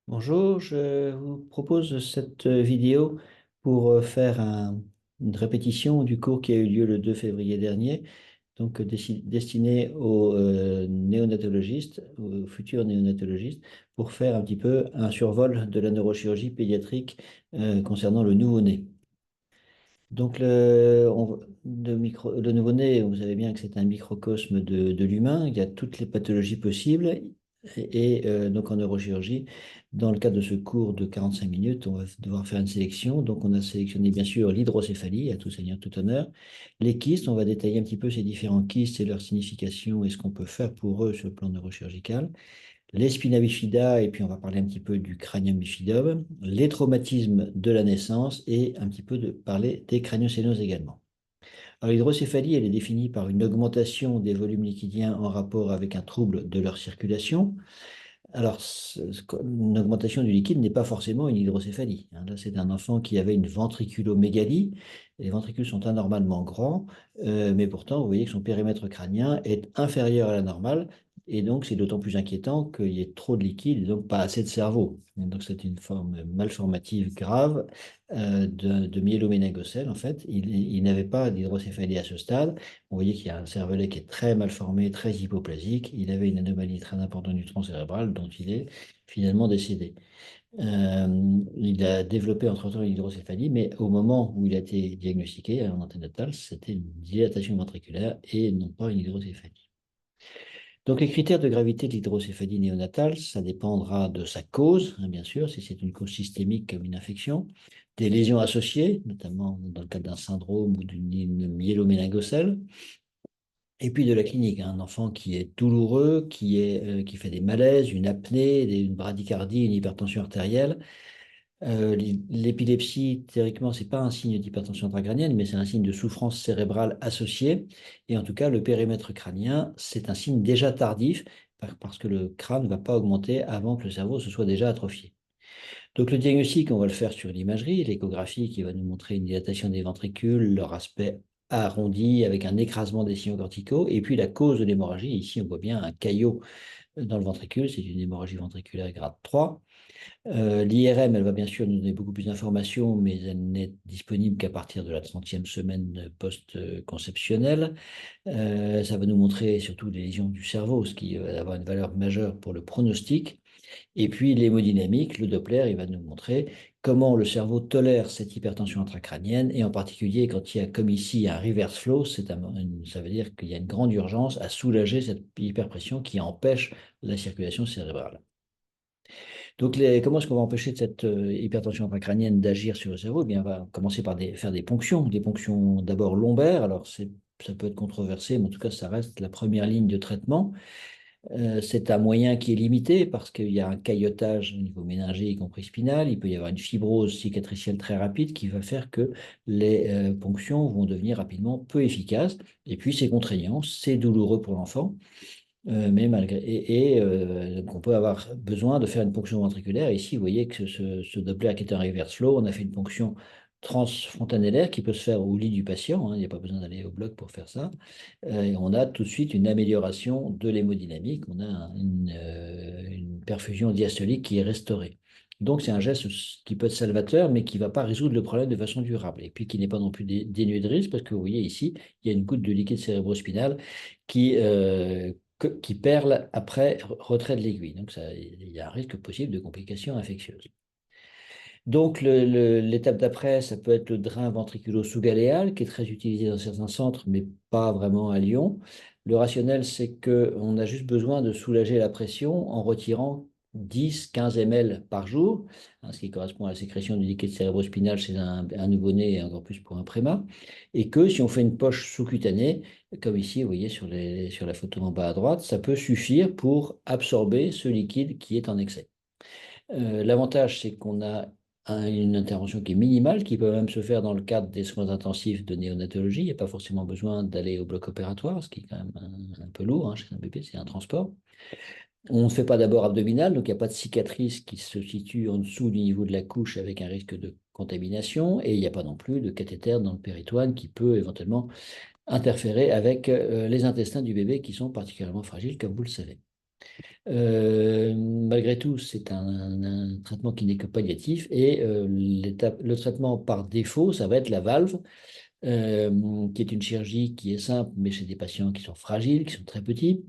Bonjour, je vous propose cette vidéo pour faire une répétition du cours qui a eu lieu le 2 février dernier, donc destiné aux néonatologistes, aux futurs néonatologistes, pour faire un petit peu un survol de la neurochirurgie pédiatrique concernant le nouveau-né. Donc le nouveau-né, vous savez bien que c'est un microcosme de l'humain, il y a toutes les pathologies possibles, donc en neurochirurgie, dans le cadre de ce cours de 45 minutes, on va devoir faire une sélection. Donc on a sélectionné bien sûr l'hydrocéphalie, à tout seigneur, tout honneur. Les kystes, on va détailler un petit peu ces différents kystes et leur signification et ce qu'on peut faire pour eux sur le plan neurochirurgical. Les spina bifida, et puis on va parler un petit peu du cranium bifidum, les traumatismes de la naissance et un petit peu de parler des craniocénoses également. Alors l'hydrocéphalie, elle est définie par une augmentation des volumes liquidiens en rapport avec un trouble de leur circulation. Alors, une augmentation du liquide n'est pas forcément une hydrocéphalie, hein. Là, c'est un enfant qui avait une ventriculomégalie. Les ventricules sont anormalement grands, mais pourtant, vous voyez que son périmètre crânien est inférieur à la normale. Et donc, c'est d'autant plus inquiétant qu'il y ait trop de liquide et donc pas assez de cerveau. Et donc, c'est une forme malformative grave de myéloméningocèle, en fait. Il n'avait pas d'hydrocéphalie à ce stade. Vous voyez qu'il y a un cervelet qui est très mal formé, très hypoplasique. Il avait une anomalie très importante du tronc cérébral dont il est finalement décédé. Il a développé entre-temps une hydrocéphalie, mais au moment où il a été diagnostiqué en anténatal, c'était une dilatation ventriculaire et non pas une hydrocéphalie. Donc les critères de gravité de l'hydrocéphalie néonatale, ça dépendra de sa cause, hein, bien sûr, si c'est une cause systémique comme une infection, des lésions associées, notamment dans le cadre d'un syndrome ou d'une myéloméningocèle, et puis de la clinique, hein, un enfant qui est douloureux, qui fait des malaises, une apnée, une bradycardie, une hypertension artérielle. L'épilepsie, théoriquement, c'est pas un signe d'hypertension intracrânienne, mais c'est un signe de souffrance cérébrale associée. Et en tout cas, le périmètre crânien, c'est un signe déjà tardif, parce que le crâne ne va pas augmenter avant que le cerveau se soit déjà atrophié. Donc le diagnostic, on va le faire sur l'imagerie, l'échographie qui va nous montrer une dilatation des ventricules, leur aspect arrondi avec un écrasement des sillons corticaux, et puis la cause de l'hémorragie. Ici, on voit bien un caillot dans le ventricule, c'est une hémorragie ventriculaire grade 3. L'IRM, elle va bien sûr nous donner beaucoup plus d'informations, mais elle n'est disponible qu'à partir de la 30e semaine post-conceptionnelle. Ça va nous montrer surtout les lésions du cerveau, ce qui va avoir une valeur majeure pour le pronostic. Et puis l'hémodynamique, le Doppler, il va nous montrer comment le cerveau tolère cette hypertension intracrânienne, et en particulier quand il y a, comme ici, un reverse flow, ça veut dire qu'il y a une grande urgence à soulager cette hyperpression qui empêche la circulation cérébrale. Donc, comment est-ce qu'on va empêcher cette hypertension intracrânienne d'agir sur le cerveau? Eh bien, on va commencer par faire des ponctions d'abord lombaires. Alors, ça peut être controversé, mais en tout cas, ça reste la première ligne de traitement. C'est un moyen qui est limité parce qu'il y a un caillotage au niveau méningé, y compris spinal. Il peut y avoir une fibrose cicatricielle très rapide qui va faire que les ponctions vont devenir rapidement peu efficaces. Et puis, c'est contraignant, c'est douloureux pour l'enfant. Mais malgré, donc on peut avoir besoin de faire une ponction ventriculaire. Ici, vous voyez que ce Doppler qui est un reverse flow, on a fait une ponction transfontanellaire qui peut se faire au lit du patient, hein, il n'y a pas besoin d'aller au bloc pour faire ça. Et on a tout de suite une amélioration de l'hémodynamique, on a une perfusion diastolique qui est restaurée. Donc c'est un geste qui peut être salvateur, mais qui ne va pas résoudre le problème de façon durable. Et puis qui n'est pas non plus dénué de risque, parce que vous voyez ici, il y a une goutte de liquide cérébrospinal qui perle après retrait de l'aiguille. Donc il y a un risque possible de complications infectieuses. Donc, l'étape d'après, ça peut être le drain ventriculo-sous-galéal, qui est très utilisé dans certains centres, mais pas vraiment à Lyon. Le rationnel, c'est qu'on a juste besoin de soulager la pression en retirant 10-15 ml par jour, hein, ce qui correspond à la sécrétion du liquide cérébrospinal chez un nouveau-né et encore plus pour un préma. Et que si on fait une poche sous-cutanée, comme ici, vous voyez sur la photo en bas à droite, ça peut suffire pour absorber ce liquide qui est en excès. L'avantage, c'est qu'on a une intervention qui est minimale, qui peut même se faire dans le cadre des soins intensifs de néonatologie. Il n'y a pas forcément besoin d'aller au bloc opératoire, ce qui est quand même un peu lourd, hein, chez un bébé, c'est un transport. On ne fait pas d'abord abdominal, donc il n'y a pas de cicatrice qui se situe en dessous du niveau de la couche avec un risque de contamination, et il n'y a pas non plus de cathéter dans le péritoine qui peut éventuellement interférer avec les intestins du bébé qui sont particulièrement fragiles, comme vous le savez. Malgré tout, c'est un traitement qui n'est que palliatif et le traitement par défaut, ça va être la valve, qui est une chirurgie qui est simple, mais chez des patients qui sont fragiles, qui sont très petits.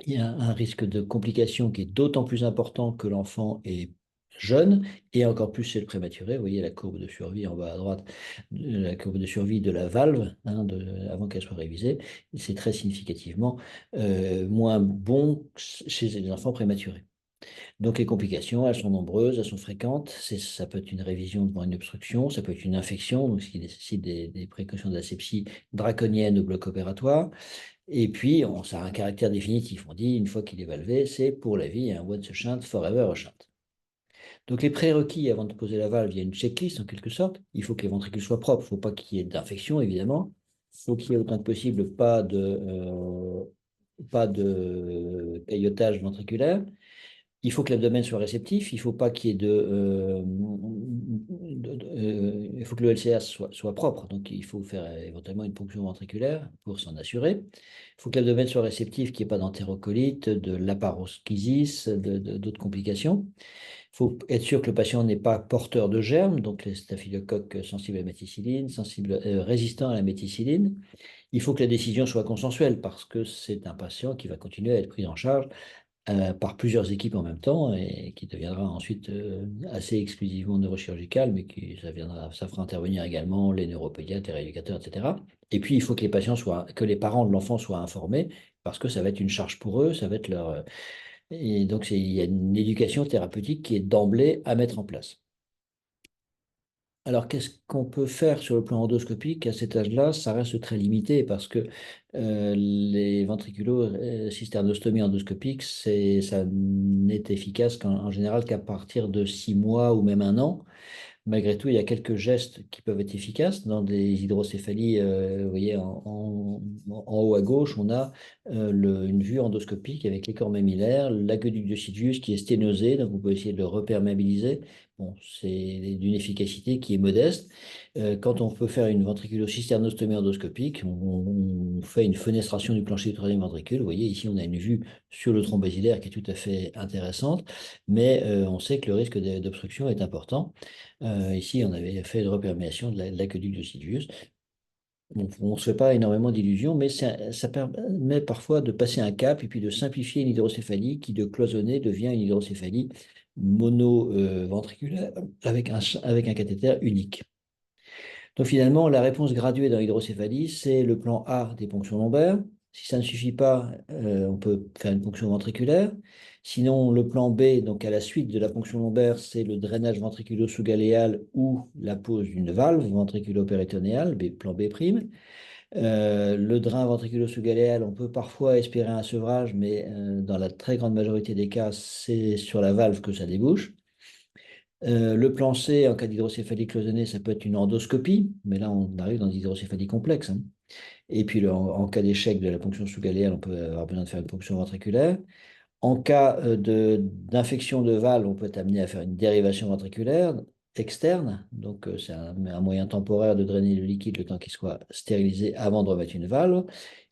Il y a un risque de complication qui est d'autant plus important que l'enfant est jeune et encore plus chez le prématuré. Vous voyez la courbe de survie en bas à droite, la courbe de survie de la valve avant qu'elle soit révisée. C'est très significativement moins bon chez les enfants prématurés. Donc les complications, elles sont nombreuses, elles sont fréquentes. Ça peut être une révision devant une obstruction, ça peut être une infection, donc ce qui nécessite des précautions d'asepsie draconienne au bloc opératoire. Et puis, ça a un caractère définitif. On dit, une fois qu'il est valvé, c'est pour la vie, un once a shunt, forever a shunt. Donc, les prérequis avant de poser la valve, il y a une checklist en quelque sorte. Il faut que les ventricules soient propres. Il ne faut pas qu'il y ait d'infection, évidemment. Il faut qu'il y ait autant que possible pas de caillotage ventriculaire. Il faut que l'abdomen soit réceptif, il faut pas qu'il y ait il faut que le LCA soit propre, donc il faut faire éventuellement une ponction ventriculaire pour s'en assurer. Il faut que l'abdomen soit réceptif, qu'il n'y ait pas d'entérocolite, de laparoschisis, d'autres complications. Il faut être sûr que le patient n'est pas porteur de germes, donc les staphylocoques sensibles à la méticilline, résistants à la méticilline. Il faut que la décision soit consensuelle parce que c'est un patient qui va continuer à être pris en charge par plusieurs équipes en même temps et qui deviendra ensuite assez exclusivement neurochirurgical, mais ça fera intervenir également les neuropédiatres, les rééducateurs, etc. Et puis, il faut que que les parents de l'enfant soient informés parce que ça va être une charge pour eux, ça va être et donc, il y a une éducation thérapeutique qui est d'emblée à mettre en place. Alors, qu'est-ce qu'on peut faire sur le plan endoscopique? À cet âge-là, ça reste très limité parce que les ventriculo-cysternostomie endoscopique, ça n'est efficace en général qu'à partir de 6 mois ou même 1 an. Malgré tout, il y a quelques gestes qui peuvent être efficaces. Dans des hydrocéphalies, vous voyez, en haut à gauche, on a une vue endoscopique avec les corps mammillaires, l'aqueduc de Sidgius qui est sténosé, donc vous pouvez essayer de le reperméabiliser. Bon, c'est d'une efficacité qui est modeste. Quand on peut faire une ventriculo-cysternostomie endoscopique, on fait une fenestration du plancher du troisième ventricule. Vous voyez, ici, on a une vue sur le thrombus basilaire qui est tout à fait intéressante, mais on sait que le risque d'obstruction est important. Ici, on avait fait une reperméation de l'aqueduc de Sylvius. On ne se fait pas énormément d'illusions, mais ça permet parfois de passer un cap et puis de simplifier une hydrocéphalie qui, de cloisonner, devient une hydrocéphalie monoventriculaire avec un cathéter unique. Donc finalement, la réponse graduée dans l'hydrocéphalie, c'est le plan A des ponctions lombaires. Si ça ne suffit pas, on peut faire une ponction ventriculaire. Sinon, le plan B, donc à la suite de la ponction lombaire, c'est le drainage ventriculo-sous-galéal ou la pose d'une valve ventriculo-péritonéale, plan B'. Le drain ventriculo-sous-galéal, on peut parfois espérer un sevrage, mais dans la très grande majorité des cas, c'est sur la valve que ça débouche. Le plan C, en cas d'hydrocéphalie cloisonnée, ça peut être une endoscopie, mais là, on arrive dans des hydrocéphalies complexes, hein. Et puis, en cas d'échec de la ponction sous-galéale, on peut avoir besoin de faire une ponction ventriculaire. En cas d'infection de valve, on peut être amené à faire une dérivation ventriculaire externe. Donc, c'est un moyen temporaire de drainer le liquide le temps qu'il soit stérilisé avant de remettre une valve.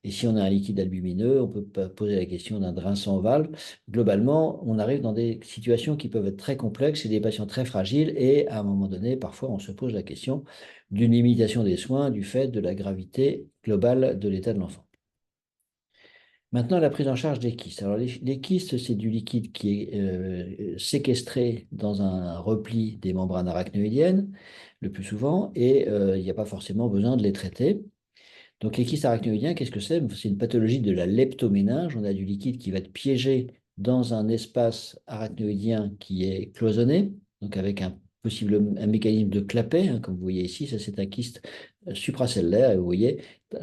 Et si on a un liquide albumineux, on peut poser la question d'un drain sans valve. Globalement, on arrive dans des situations qui peuvent être très complexes chez des patients très fragiles. Et à un moment donné, parfois, on se pose la question d'une limitation des soins du fait de la gravité globale de l'état de l'enfant. Maintenant, la prise en charge des kystes. Alors, les kystes, c'est du liquide qui est séquestré dans un repli des membranes arachnoïdiennes, le plus souvent, et il n'y a pas forcément besoin de les traiter. Donc, les kystes arachnoïdiens, qu'est-ce que c'est? C'est une pathologie de la leptoméninge. On a du liquide qui va être piégé dans un espace arachnoïdien qui est cloisonné, donc avec un mécanisme de Clapet, hein, comme vous voyez ici. Ça, c'est un kyste supracellulaire, et vous voyez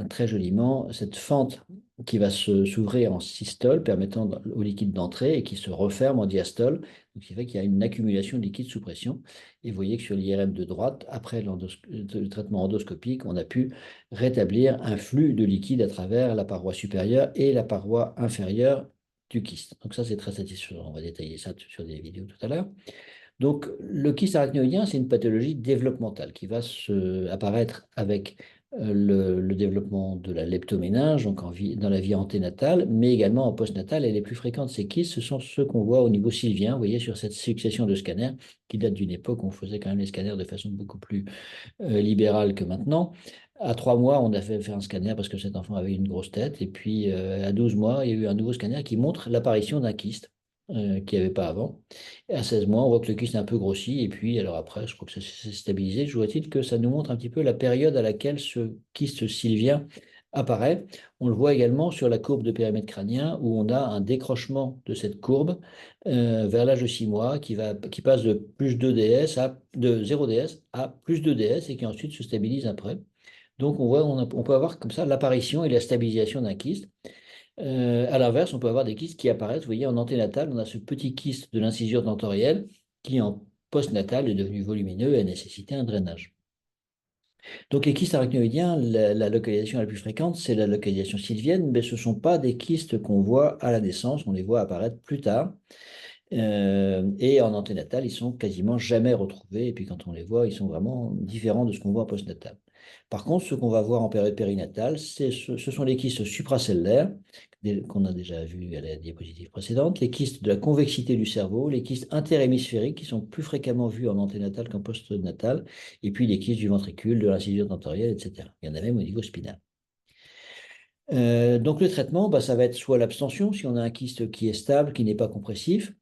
très joliment cette fente qui va s'ouvrir en systole, permettant au liquide d'entrer et qui se referme en diastole. Donc, ce fait qu'il y a une accumulation de liquide sous pression. Et vous voyez que sur l'IRM de droite, après le traitement endoscopique, on a pu rétablir un flux de liquide à travers la paroi supérieure et la paroi inférieure du kyste. Donc ça, c'est très satisfaisant. On va détailler ça sur des vidéos tout à l'heure. Donc, le kyste arachnoïdien, c'est une pathologie développementale qui va apparaître avec le développement de la leptoméninge, donc dans la vie anténatale, mais également en postnatal. Et les plus fréquentes de ces kystes, ce sont ceux qu'on voit au niveau sylvien, vous voyez, sur cette succession de scanners qui date d'une époque où on faisait quand même les scanners de façon beaucoup plus libérale que maintenant. À 3 mois, on a fait un scanner parce que cet enfant avait une grosse tête. Et puis, à 12 mois, il y a eu un nouveau scanner qui montre l'apparition d'un kyste qu'il n'y avait pas avant. Et à 16 mois, on voit que le kyste est un peu grossi. Et puis, alors après, je crois que ça s'est stabilisé. Je vois-t-il que ça nous montre un petit peu la période à laquelle ce kyste sylvien apparaît. On le voit également sur la courbe de périmètre crânien où on a un décrochement de cette courbe vers l'âge de 6 mois qui passe de plus 2 ds de 0 ds à plus 2 ds et qui ensuite se stabilise après. Donc on voit, on peut avoir comme ça l'apparition et la stabilisation d'un kyste. À l'inverse, on peut avoir des kystes qui apparaissent. Vous voyez, en anténatal, on a ce petit kyste de l'incisure dentorielle qui, en postnatal, est devenu volumineux et a nécessité un drainage. Donc les kystes arachnoïdiens, la localisation la plus fréquente, c'est la localisation sylvienne, mais ce ne sont pas des kystes qu'on voit à la naissance, on les voit apparaître plus tard. Et en anténatal, ils sont quasiment jamais retrouvés. Et puis quand on les voit, ils sont vraiment différents de ce qu'on voit en postnatal. Par contre, ce qu'on va voir en période périnatale, ce sont les kystes supracellulaires, qu'on a déjà vu à la diapositive précédente, les kystes de la convexité du cerveau, les kystes interhémisphériques qui sont plus fréquemment vus en anténatal qu'en postnatal, et puis les kystes du ventricule, de l'incisure dentorielle, etc. Il y en a même au niveau spinal. Donc le traitement, bah, ça va être soit l'abstention, si on a un kyste qui est stable, qui n'est pas compressif,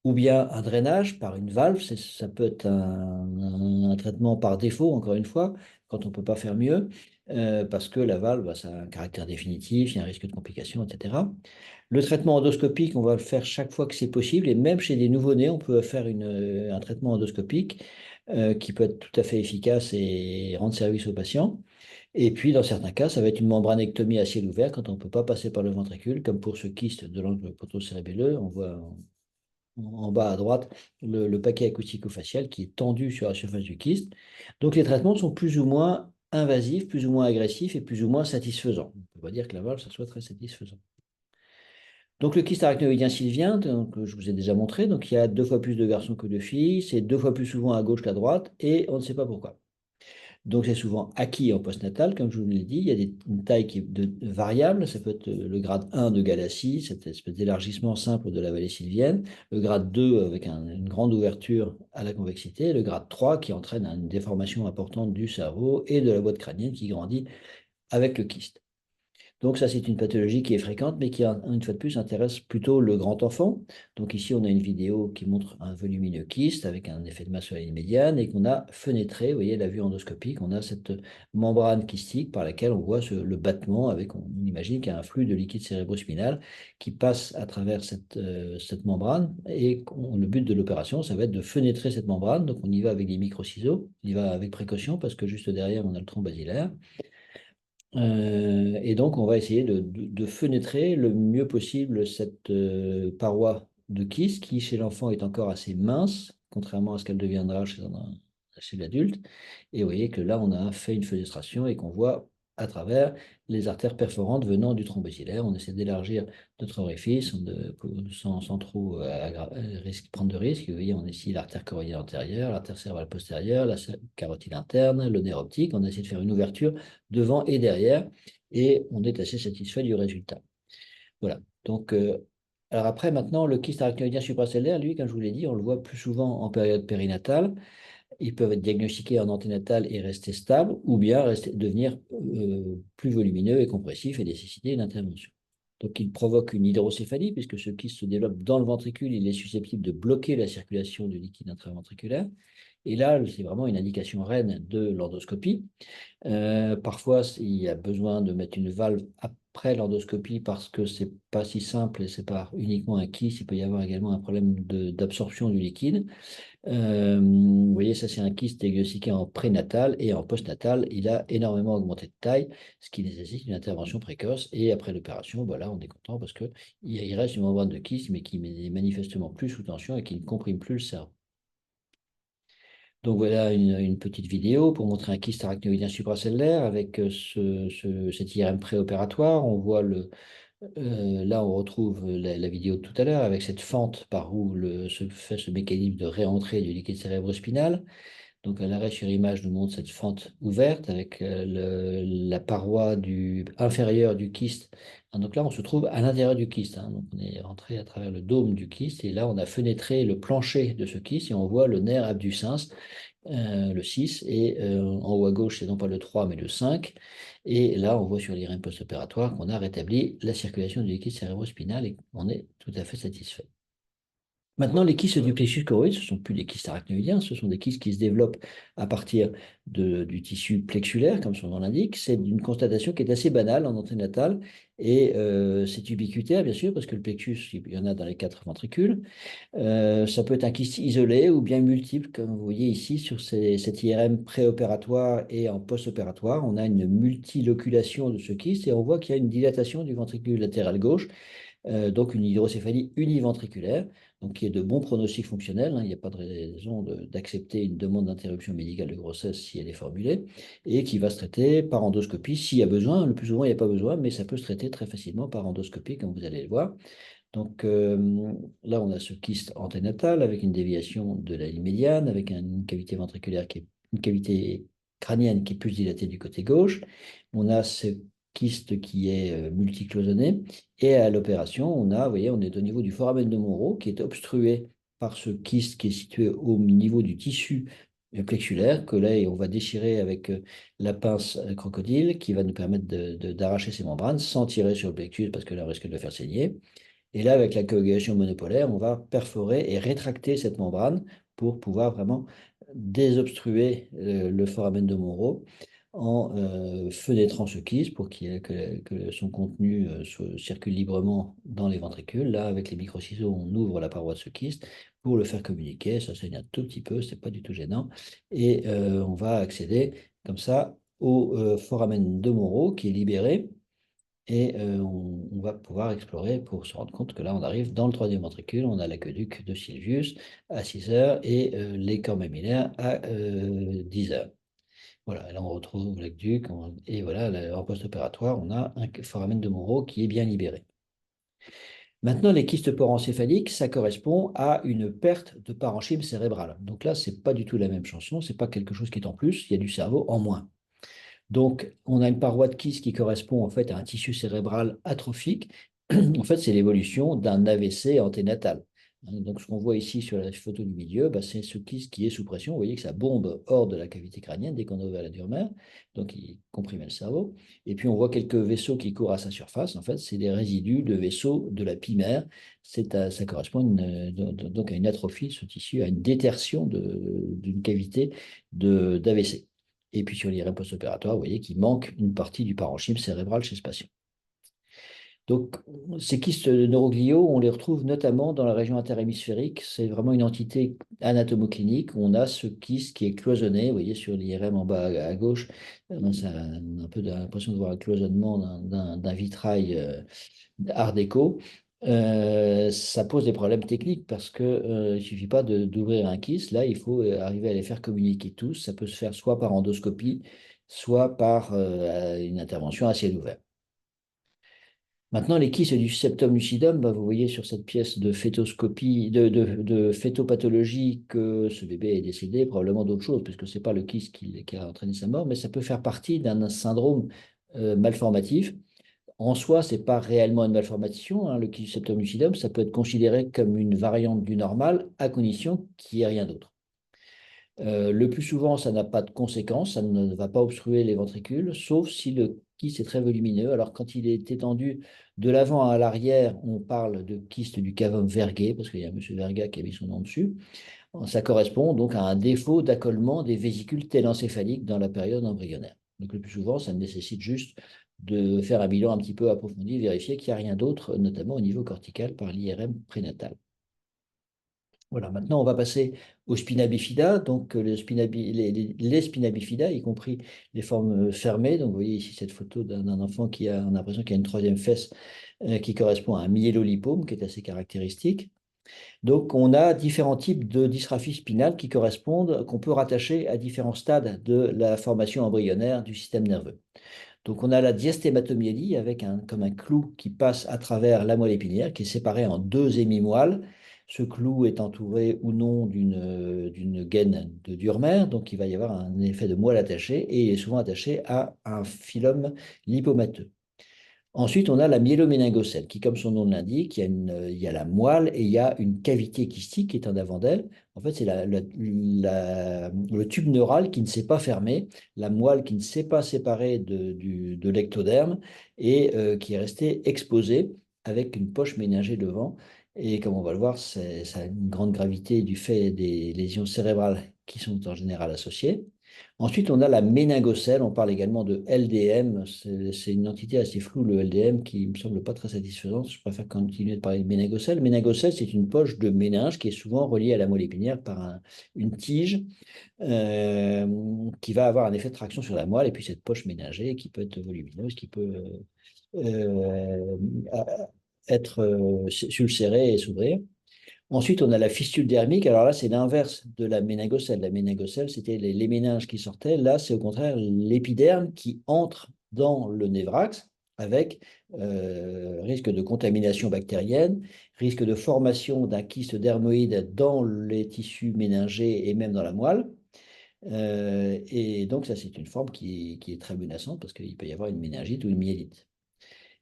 ou bien un drainage par une valve. Ça peut être un traitement par défaut, encore une fois, quand on ne peut pas faire mieux, parce que la valve, bah, ça a un caractère définitif, il y a un risque de complications, etc. Le traitement endoscopique, on va le faire chaque fois que c'est possible, et même chez des nouveau-nés, on peut faire un traitement endoscopique qui peut être tout à fait efficace et rendre service aux patients. Et puis, dans certains cas, ça va être une membranectomie à ciel ouvert quand on ne peut pas passer par le ventricule, comme pour ce kyste de l'angle pontocérébelleux. On voit en bas à droite le paquet acoustico-facial qui est tendu sur la surface du kyste. Donc les traitements sont plus ou moins invasifs, plus ou moins agressifs et plus ou moins satisfaisants. On ne peut pas dire que la valve, ça soit très satisfaisant. Donc le kyste arachnoïdien sylvien, donc, je vous ai déjà montré, donc il y a 2 fois plus de garçons que de filles, c'est 2 fois plus souvent à gauche qu'à droite, et on ne sait pas pourquoi. Donc, c'est souvent acquis en postnatal, comme je vous l'ai dit. Il y a une taille qui est variable. Ça peut être le grade 1 de Galassie, cette espèce d'élargissement simple de la vallée sylvienne. Le grade 2 avec une grande ouverture à la convexité. Et le grade 3 qui entraîne une déformation importante du cerveau et de la boîte crânienne qui grandit avec le kyste. Donc ça, c'est une pathologie qui est fréquente, mais qui, une fois de plus, intéresse plutôt le grand enfant. Donc ici, on a une vidéo qui montre un volumineux kyste avec un effet de masse sur la ligne médiane et qu'on a fenêtré, vous voyez, la vue endoscopique, on a cette membrane kystique par laquelle on voit le battement avec, on imagine qu'il y a un flux de liquide cérébrospinal qui passe à travers cette membrane et le but de l'opération, ça va être de fenêtrer cette membrane. Donc on y va avec des micro-ciseaux, on y va avec précaution parce que juste derrière, on a le tronc basilaire. Et donc, on va essayer de fenêtrer le mieux possible cette paroi de kyste qui, chez l'enfant, est encore assez mince, contrairement à ce qu'elle deviendra chez l'adulte. Et vous voyez que là, on a fait une fenestration et qu'on voit à travers les artères perforantes venant du tronc basilaire. On essaie d'élargir notre orifice sans trop prendre de risques. Vous voyez, on a ici l'artère choroïdienne antérieure, l'artère cérébrale postérieure, la carotide interne, le nerf optique. On a essayé de faire une ouverture devant et derrière, et on est assez satisfait du résultat. Voilà. Donc, alors après, maintenant, le kyste arachnoïdien supracellulaire, lui, comme je vous l'ai dit, on le voit plus souvent en période périnatale. Ils peuvent être diagnostiqués en anténatal et rester stables, ou bien devenir plus volumineux et compressifs et nécessiter une intervention. Donc, il provoque une hydrocéphalie, puisque ce kyste se développe dans le ventricule, il est susceptible de bloquer la circulation du liquide intraventriculaire. Et là, c'est vraiment une indication reine de l'endoscopie. Parfois, il y a besoin de mettre une valve après l'endoscopie parce que c'est pas si simple et c'est pas uniquement un kyste, il peut y avoir également un problème d'absorption du liquide. Vous voyez, ça c'est un kyste diagnostiqué en prénatal et en postnatal, il a énormément augmenté de taille, ce qui nécessite une intervention précoce. Et après l'opération, voilà, on est content parce qu'il reste une membrane de kyste, mais qui est manifestement plus sous tension et qui ne comprime plus le cerveau. Donc voilà une petite vidéo pour montrer un kyste arachnoïdien supracellulaire avec cet IRM préopératoire. On voit là, on retrouve la vidéo de tout à l'heure avec cette fente par où se fait ce mécanisme de réentrée du liquide cérébrospinal. Donc l'arrêt sur image nous montre cette fente ouverte avec la paroi inférieure du kyste. Donc là, on se trouve à l'intérieur du kyste, hein. Donc on est rentré à travers le dôme du kyste et là, on a fenêtré le plancher de ce kyste et on voit le nerf abducens, le 6, et en haut à gauche, c'est non pas le 3, mais le 5. Et là, on voit sur l'IRM post-opératoire qu'on a rétabli la circulation du liquide cérébrospinal et on est tout à fait satisfait. Maintenant, les kystes du plexus choroïde, ce ne sont plus des kystes arachnoïdiens, ce sont des kystes qui se développent à partir du tissu plexulaire, comme son nom l'indique. C'est une constatation qui est assez banale en anténatale et c'est ubiquitaire, bien sûr, parce que le plexus, il y en a dans les 4 ventricules. Ça peut être un kyste isolé ou bien multiple, comme vous voyez ici sur cette IRM préopératoire et en post-opératoire. On a une multiloculation de ce kyste et on voit qu'il y a une dilatation du ventricule latéral gauche, donc une hydrocéphalie univentriculaire, donc qui est de bon pronostic fonctionnel, hein. Il n'y a pas de raison d'accepter une demande d'interruption médicale de grossesse si elle est formulée, et qui va se traiter par endoscopie s'il y a besoin. Le plus souvent, il n'y a pas besoin, mais ça peut se traiter très facilement par endoscopie, comme vous allez le voir. Donc là, on a ce kyste anténatal avec une déviation de la ligne médiane, avec une cavité ventriculaire qui est une cavité crânienne qui est plus dilatée du côté gauche. On a ce kyste qui est multicloisonné. Et à l'opération, vous voyez, on est au niveau du foramen de Monro qui est obstrué par ce kyste qui est situé au niveau du tissu plexulaire, que là, on va déchirer avec la pince crocodile qui va nous permettre d'arracher ces membranes sans tirer sur le plexus parce que là, on risque de le faire saigner. Et là, avec la coagulation monopolaire, on va perforer et rétracter cette membrane pour pouvoir vraiment désobstruer le foramen de Monro en fenêtrant ce kyste pour que son contenu circule librement dans les ventricules. Là, avec les micro-ciseaux, on ouvre la paroi de ce kyste pour le faire communiquer. Ça saigne un tout petit peu, c'est pas du tout gênant. Et on va accéder comme ça au foramen de Monro qui est libéré et on va pouvoir explorer pour se rendre compte que là, on arrive dans le troisième ventricule, on a l'aqueduc de Sylvius à 6 heures et les corps mammillaires à 10 heures. Voilà, et là, on retrouve l'aqueduc et voilà, en post-opératoire, on a un foramen de Monro qui est bien libéré. Maintenant, les kystes porencéphaliques, ça correspond à une perte de parenchyme cérébral. Donc là, c'est pas du tout la même chanson, c'est pas quelque chose qui est en plus, il y a du cerveau en moins. Donc, on a une paroi de kyste qui correspond en fait à un tissu cérébral atrophique. En fait, c'est l'évolution d'un AVC anténatal. Donc, ce qu'on voit ici sur la photo du milieu, bah, c'est ce kyste qui est sous pression. Vous voyez que ça bombe hors de la cavité crânienne dès qu'on a ouvert la dure-mère, donc il comprimait le cerveau. Et puis, on voit quelques vaisseaux qui courent à sa surface. En fait, c'est des résidus de vaisseaux de la pymère. Ça correspond donc à une atrophie de ce tissu, à une détertion d'une cavité d'AVC. Et puis sur l'IRM post-opératoire, vous voyez qu'il manque une partie du parenchyme cérébral chez ce patient. Donc, ces kystes neurogliaux, on les retrouve notamment dans la région interhémisphérique. C'est vraiment une entité anatomoclinique. On a ce kyste qui est cloisonné. Vous voyez sur l'IRM en bas à gauche, on a un peu l'impression de voir un cloisonnement d'un vitrail Art déco. Ça pose des problèmes techniques parce que il ne suffit pas d'ouvrir un kyste. Là, il faut arriver à les faire communiquer tous. Ça peut se faire soit par endoscopie, soit par une intervention à ciel ouvert. Maintenant, les kystes du septum lucidum, bah, vous voyez sur cette pièce de fétoscopie, de fétopathologie que ce bébé est décédé, probablement d'autres choses, puisque ce n'est pas le kyste qui a entraîné sa mort, mais ça peut faire partie d'un syndrome malformatif. En soi, ce n'est pas réellement une malformation, hein, le kyste du septum lucidum, ça peut être considéré comme une variante du normal, à condition qu'il n'y ait rien d'autre. Le plus souvent, ça n'a pas de conséquences, ça ne va pas obstruer les ventricules, sauf si le kyste est très volumineux. Alors, quand il est étendu de l'avant à l'arrière, on parle de kyste du cavum vergué, parce qu'il y a M. Verga qui a mis son nom dessus. Ça correspond donc à un défaut d'accollement des vésicules télencéphaliques dans la période embryonnaire. Donc, le plus souvent, ça nécessite juste de faire un bilan un petit peu approfondi, vérifier qu'il n'y a rien d'autre, notamment au niveau cortical par l'IRM prénatal. Voilà, maintenant on va passer aux spina bifida, donc les spina bifida, y compris les formes fermées. Donc vous voyez ici cette photo d'un enfant qui a, on a l'impression qu'il a une troisième fesse qui correspond à un myélolipome qui est assez caractéristique. Donc on a différents types de dysgraphie spinale qui correspondent, qu'on peut rattacher à différents stades de la formation embryonnaire du système nerveux. Donc on a la diastématomyélie avec comme un clou qui passe à travers la moelle épinière qui est séparée en deux hémimoelles. Ce clou est entouré ou non d'une gaine de Durmer, donc il va y avoir un effet de moelle attachée et il est souvent attaché à un phylum lipomateux. Ensuite, on a la myéloméningocèle, qui, comme son nom l'indique, il y a la moelle et il y a une cavité kystique qui est en avant d'elle. En fait, c'est le tube neural qui ne s'est pas fermé, la moelle qui ne s'est pas séparée de l'ectoderme et qui est restée exposée avec une poche méningée devant. Et comme on va le voir, ça a une grande gravité du fait des lésions cérébrales qui sont en général associées. Ensuite, on a la méningocèle, on parle également de LDM, c'est une entité assez floue, le LDM, qui ne me semble pas très satisfaisante. Je préfère continuer de parler de méningocèle. Méningocèle, c'est une poche de méninge qui est souvent reliée à la moelle épinière par une tige qui va avoir un effet de traction sur la moelle, et puis cette poche méningée qui peut être volumineuse, qui peut euh, être s'ulcérer et s'ouvrir. Ensuite, on a la fistule dermique. Alors là, c'est l'inverse de la méningocèle. La méningocèle, c'était les méninges qui sortaient. Là, c'est au contraire l'épiderme qui entre dans le névrax avec risque de contamination bactérienne, risque de formation d'un kyste dermoïde dans les tissus méningés et même dans la moelle. Et donc, ça, c'est une forme qui est très menaçante parce qu'il peut y avoir une méningite ou une myélite.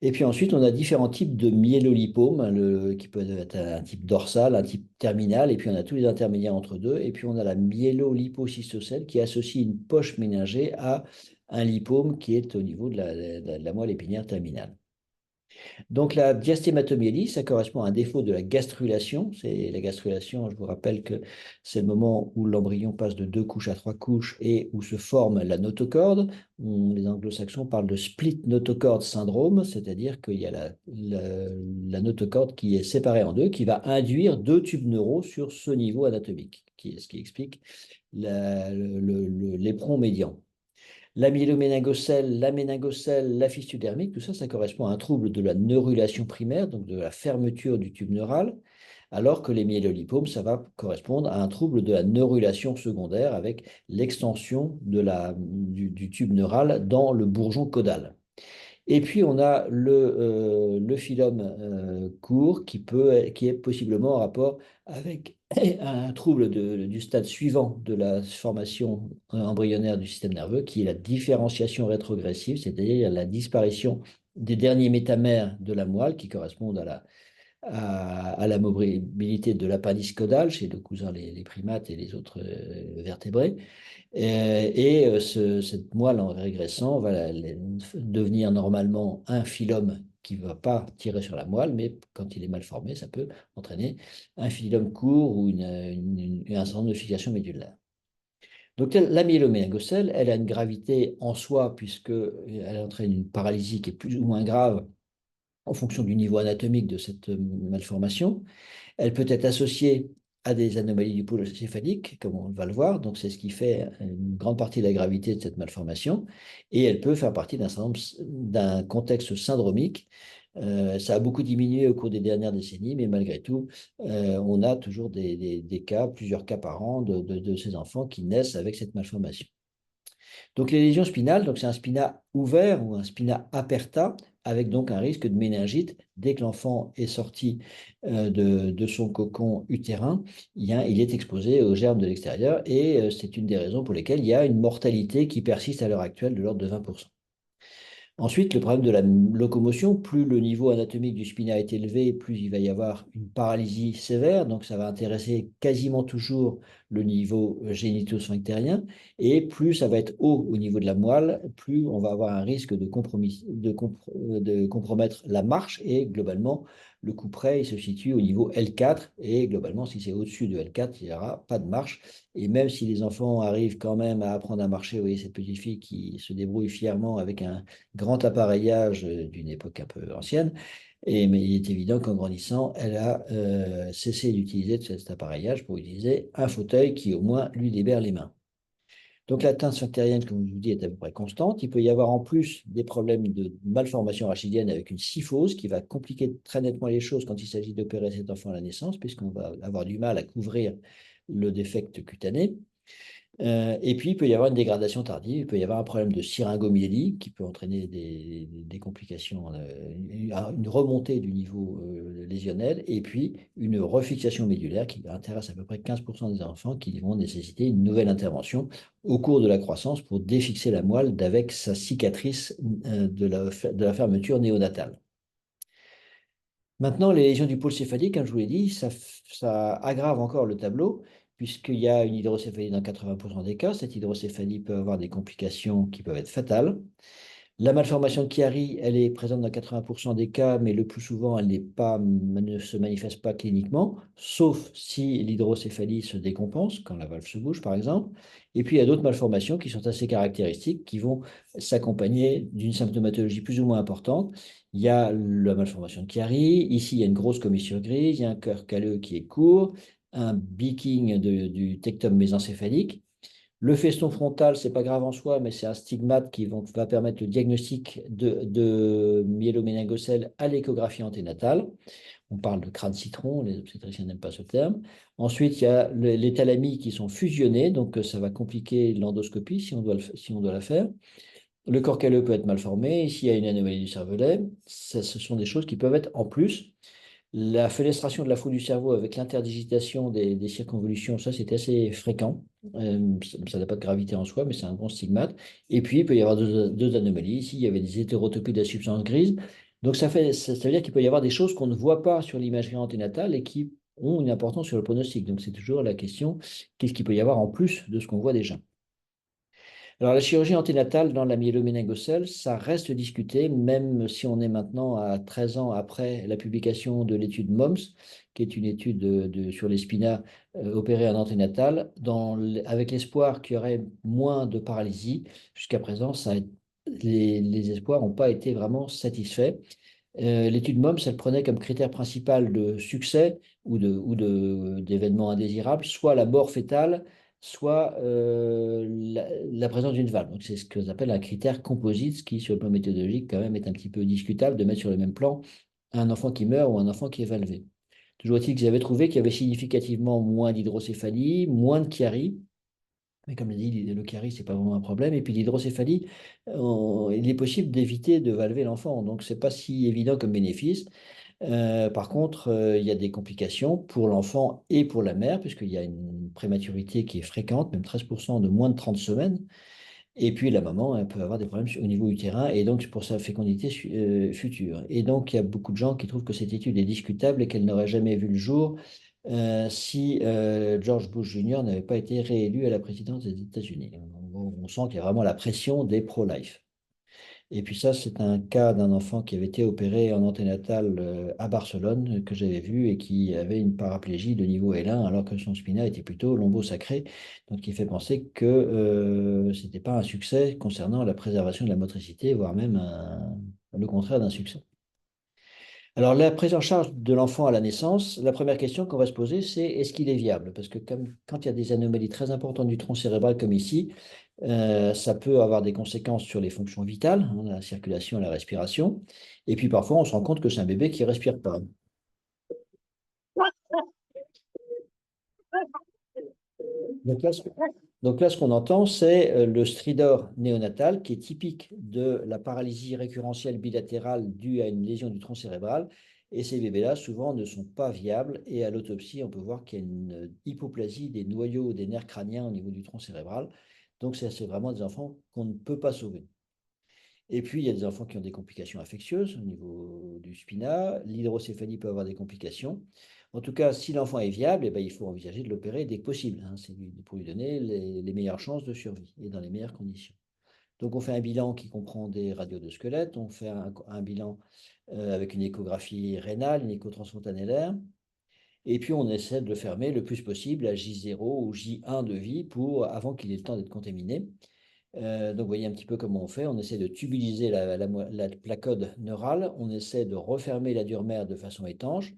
Et puis ensuite, on a différents types de myélolipomes, qui peut être un type dorsal, un type terminal, et puis on a tous les intermédiaires entre deux. Et puis on a la myélolipocystocèle qui associe une poche méningée à un lipome qui est au niveau de la moelle épinière terminale. Donc la diastématomyélie, ça correspond à un défaut de la gastrulation. C'est la gastrulation, je vous rappelle que c'est le moment où l'embryon passe de 2 couches à 3 couches et où se forme la notocorde. Les anglo-saxons parlent de split notochord syndrome, c'est-à-dire qu'il y a la notocorde qui est séparée en deux, qui va induire 2 tubes neuraux sur ce niveau anatomique, ce qui explique l'éperon médian. La myéloméningocèle, la méningocèle, la fistule dermique, tout ça, ça correspond à un trouble de la neurulation primaire, donc de la fermeture du tube neural, alors que les myélolipomes, ça va correspondre à un trouble de la neurulation secondaire avec l'extension du tube neural dans le bourgeon caudal. Et puis, on a le phylum court qui est possiblement en rapport avec un trouble du stade suivant de la formation embryonnaire du système nerveux, qui est la différenciation rétrogressive, c'est-à-dire la disparition des derniers métamères de la moelle qui correspondent à la mobilité de l'appendice caudal chez nos cousins les primates et les autres vertébrés. Cette moelle en régressant va devenir normalement un phylum qui ne va pas tirer sur la moelle, mais quand il est mal formé, ça peut entraîner un phylum court ou un certain nombre de fixations médulaires. Donc la myéloméningocèle, elle a une gravité en soi puisqu'elle entraîne une paralysie qui est plus ou moins grave en fonction du niveau anatomique de cette malformation. Elle peut être associée à des anomalies du pôle céphalique, comme on va le voir. Donc, c'est ce qui fait une grande partie de la gravité de cette malformation. Et elle peut faire partie d'un contexte syndromique. Ça a beaucoup diminué au cours des dernières décennies, mais malgré tout, on a toujours des cas, plusieurs cas par an de ces enfants qui naissent avec cette malformation. Donc les lésions spinales, donc c'est un spina ouvert ou un spina aperta, avec donc un risque de méningite dès que l'enfant est sorti de son cocon utérin, il est exposé aux germes de l'extérieur et c'est une des raisons pour lesquelles il y a une mortalité qui persiste à l'heure actuelle de l'ordre de 20%. Ensuite, le problème de la locomotion, plus le niveau anatomique du spina est élevé, plus il va y avoir une paralysie sévère, donc ça va intéresser quasiment toujours le niveau génito-sphinctérien, et plus ça va être haut au niveau de la moelle, plus on va avoir un risque de compromettre la marche, et globalement, le couperet il se situe au niveau L4, et globalement, si c'est au-dessus de L4, il n'y aura pas de marche, et même si les enfants arrivent quand même à apprendre à marcher, vous voyez cette petite fille qui se débrouille fièrement avec un grand appareillage d'une époque un peu ancienne. Mais il est évident qu'en grandissant, elle a cessé d'utiliser cet appareillage pour utiliser un fauteuil qui au moins lui libère les mains. Donc l'atteinte sphinctérienne, comme je vous dis, est à peu près constante. Il peut y avoir en plus des problèmes de malformation rachidienne avec une kyphose qui va compliquer très nettement les choses quand il s'agit d'opérer cet enfant à la naissance, puisqu'on va avoir du mal à couvrir le défect cutané. Et puis, il peut y avoir une dégradation tardive, il peut y avoir un problème de syringomyélie qui peut entraîner des complications, une remontée du niveau lésionnel, et puis une refixation médulaire qui intéresse à peu près 15% des enfants qui vont nécessiter une nouvelle intervention au cours de la croissance pour défixer la moelle d'avec sa cicatrice de la fermeture néonatale. Maintenant, les lésions du pôle céphalique, comme je vous l'ai dit, ça aggrave encore le tableau, puisqu'il y a une hydrocéphalie dans 80% des cas. Cette hydrocéphalie peut avoir des complications qui peuvent être fatales. La malformation de Chiari, elle est présente dans 80% des cas, mais le plus souvent, elle ne se manifeste pas cliniquement, sauf si l'hydrocéphalie se décompense, quand la valve se bouge, par exemple. Et puis, il y a d'autres malformations qui sont assez caractéristiques, qui vont s'accompagner d'une symptomatologie plus ou moins importante. Il y a la malformation de Chiari. Ici, il y a une grosse commissure grise, il y a un cœur calleux qui est court, un beaking du tectum mésencéphalique. Le feston frontal, c'est pas grave en soi, mais c'est un stigmate qui va permettre le diagnostic de myéloméningocèle à l'échographie anténatale. On parle de crâne citron, les obstétriciens n'aiment pas ce terme. Ensuite, il y a les thalamies qui sont fusionnés, donc ça va compliquer l'endoscopie si on doit la faire. Le corps calleux peut être mal formé. Ici, il y a une anomalie du cervelet. Ce sont des choses qui peuvent être en plus. La fenestration de la foule du cerveau avec l'interdigitation des circonvolutions, ça c'est assez fréquent. Ça n'a pas de gravité en soi, mais c'est un bon stigmate. Et puis, il peut y avoir deux anomalies. Ici, il y avait des hétérotopies de la substance grise. Donc, ça veut dire qu'il peut y avoir des choses qu'on ne voit pas sur l'imagerie anténatale et qui ont une importance sur le pronostic. Donc, c'est toujours la question, qu'est-ce qu'il peut y avoir en plus de ce qu'on voit déjà? Alors, la chirurgie anténatale dans la myéloméningocèle, ça reste discuté, même si on est maintenant à 13 ans après la publication de l'étude MOMS, qui est une étude sur les spinas opérés en anténatal, avec l'espoir qu'il y aurait moins de paralysie. Jusqu'à présent, les espoirs n'ont pas été vraiment satisfaits. L'étude MOMS, elle prenait comme critère principal de succès d'événements indésirables, soit la mort fétale, soit la présence d'une valve. Donc, c'est ce que appelle un critère composite, ce qui, sur le plan méthodologique, quand même, est un petit peu discutable de mettre sur le même plan un enfant qui meurt ou un enfant qui est valvé. Toujours est-il qu'ils avaient trouvé qu'il y avait significativement moins d'hydrocéphalie, moins de chiari, mais comme l'a dit, le carie, ce n'est pas vraiment un problème. Et puis l'hydrocéphalie, il est possible d'éviter de valver l'enfant. Donc, ce n'est pas si évident comme bénéfice. Par contre, il y a des complications pour l'enfant et pour la mère, puisqu'il y a une prématurité qui est fréquente, même 13% de moins de 30 semaines. Et puis la maman, elle peut avoir des problèmes au niveau utérin, et donc pour sa fécondité future. Et donc, il y a beaucoup de gens qui trouvent que cette étude est discutable et qu'elle n'aurait jamais vu le jour si George Bush Jr. n'avait pas été réélu à la présidence des États-Unis. On sent qu'il y a vraiment la pression des pro-life. Et puis ça, c'est un cas d'un enfant qui avait été opéré en anténatal à Barcelone, que j'avais vu, et qui avait une paraplégie de niveau L1, alors que son spina était plutôt lombo-sacré. Donc, il fait penser que ce n'était pas un succès concernant la préservation de la motricité, voire même le contraire d'un succès. Alors, la prise en charge de l'enfant à la naissance, la première question qu'on va se poser, c'est est-ce qu'il est viable? Parce que quand il y a des anomalies très importantes du tronc cérébral comme ici, ça peut avoir des conséquences sur les fonctions vitales, hein, la circulation, la respiration. Et puis parfois, on se rend compte que c'est un bébé qui ne respire pas. Donc là, ce donc là, ce qu'on entend, c'est le stridor néonatal qui est typique de la paralysie récurrentielle bilatérale due à une lésion du tronc cérébral. Et ces bébés-là, souvent, ne sont pas viables. Et à l'autopsie, on peut voir qu'il y a une hypoplasie des noyaux des nerfs crâniens au niveau du tronc cérébral. Donc, c'est vraiment des enfants qu'on ne peut pas sauver. Et puis, il y a des enfants qui ont des complications infectieuses au niveau du spina. L'hydrocéphalie peut avoir des complications. En tout cas, si l'enfant est viable, eh ben, il faut envisager de l'opérer dès que possible. Hein. C'est pour lui donner les meilleures chances de survie et dans les meilleures conditions. Donc, on fait un bilan qui comprend des radios de squelette, on fait un bilan avec une échographie rénale, une échotransfontanellaire, et puis on essaie de le fermer le plus possible à J0 ou J1 de vie avant qu'il ait le temps d'être contaminé. Donc, vous voyez un petit peu comment on fait. On essaie de tubuliser la placode neurale, on essaie de refermer la dure mère de façon étanche,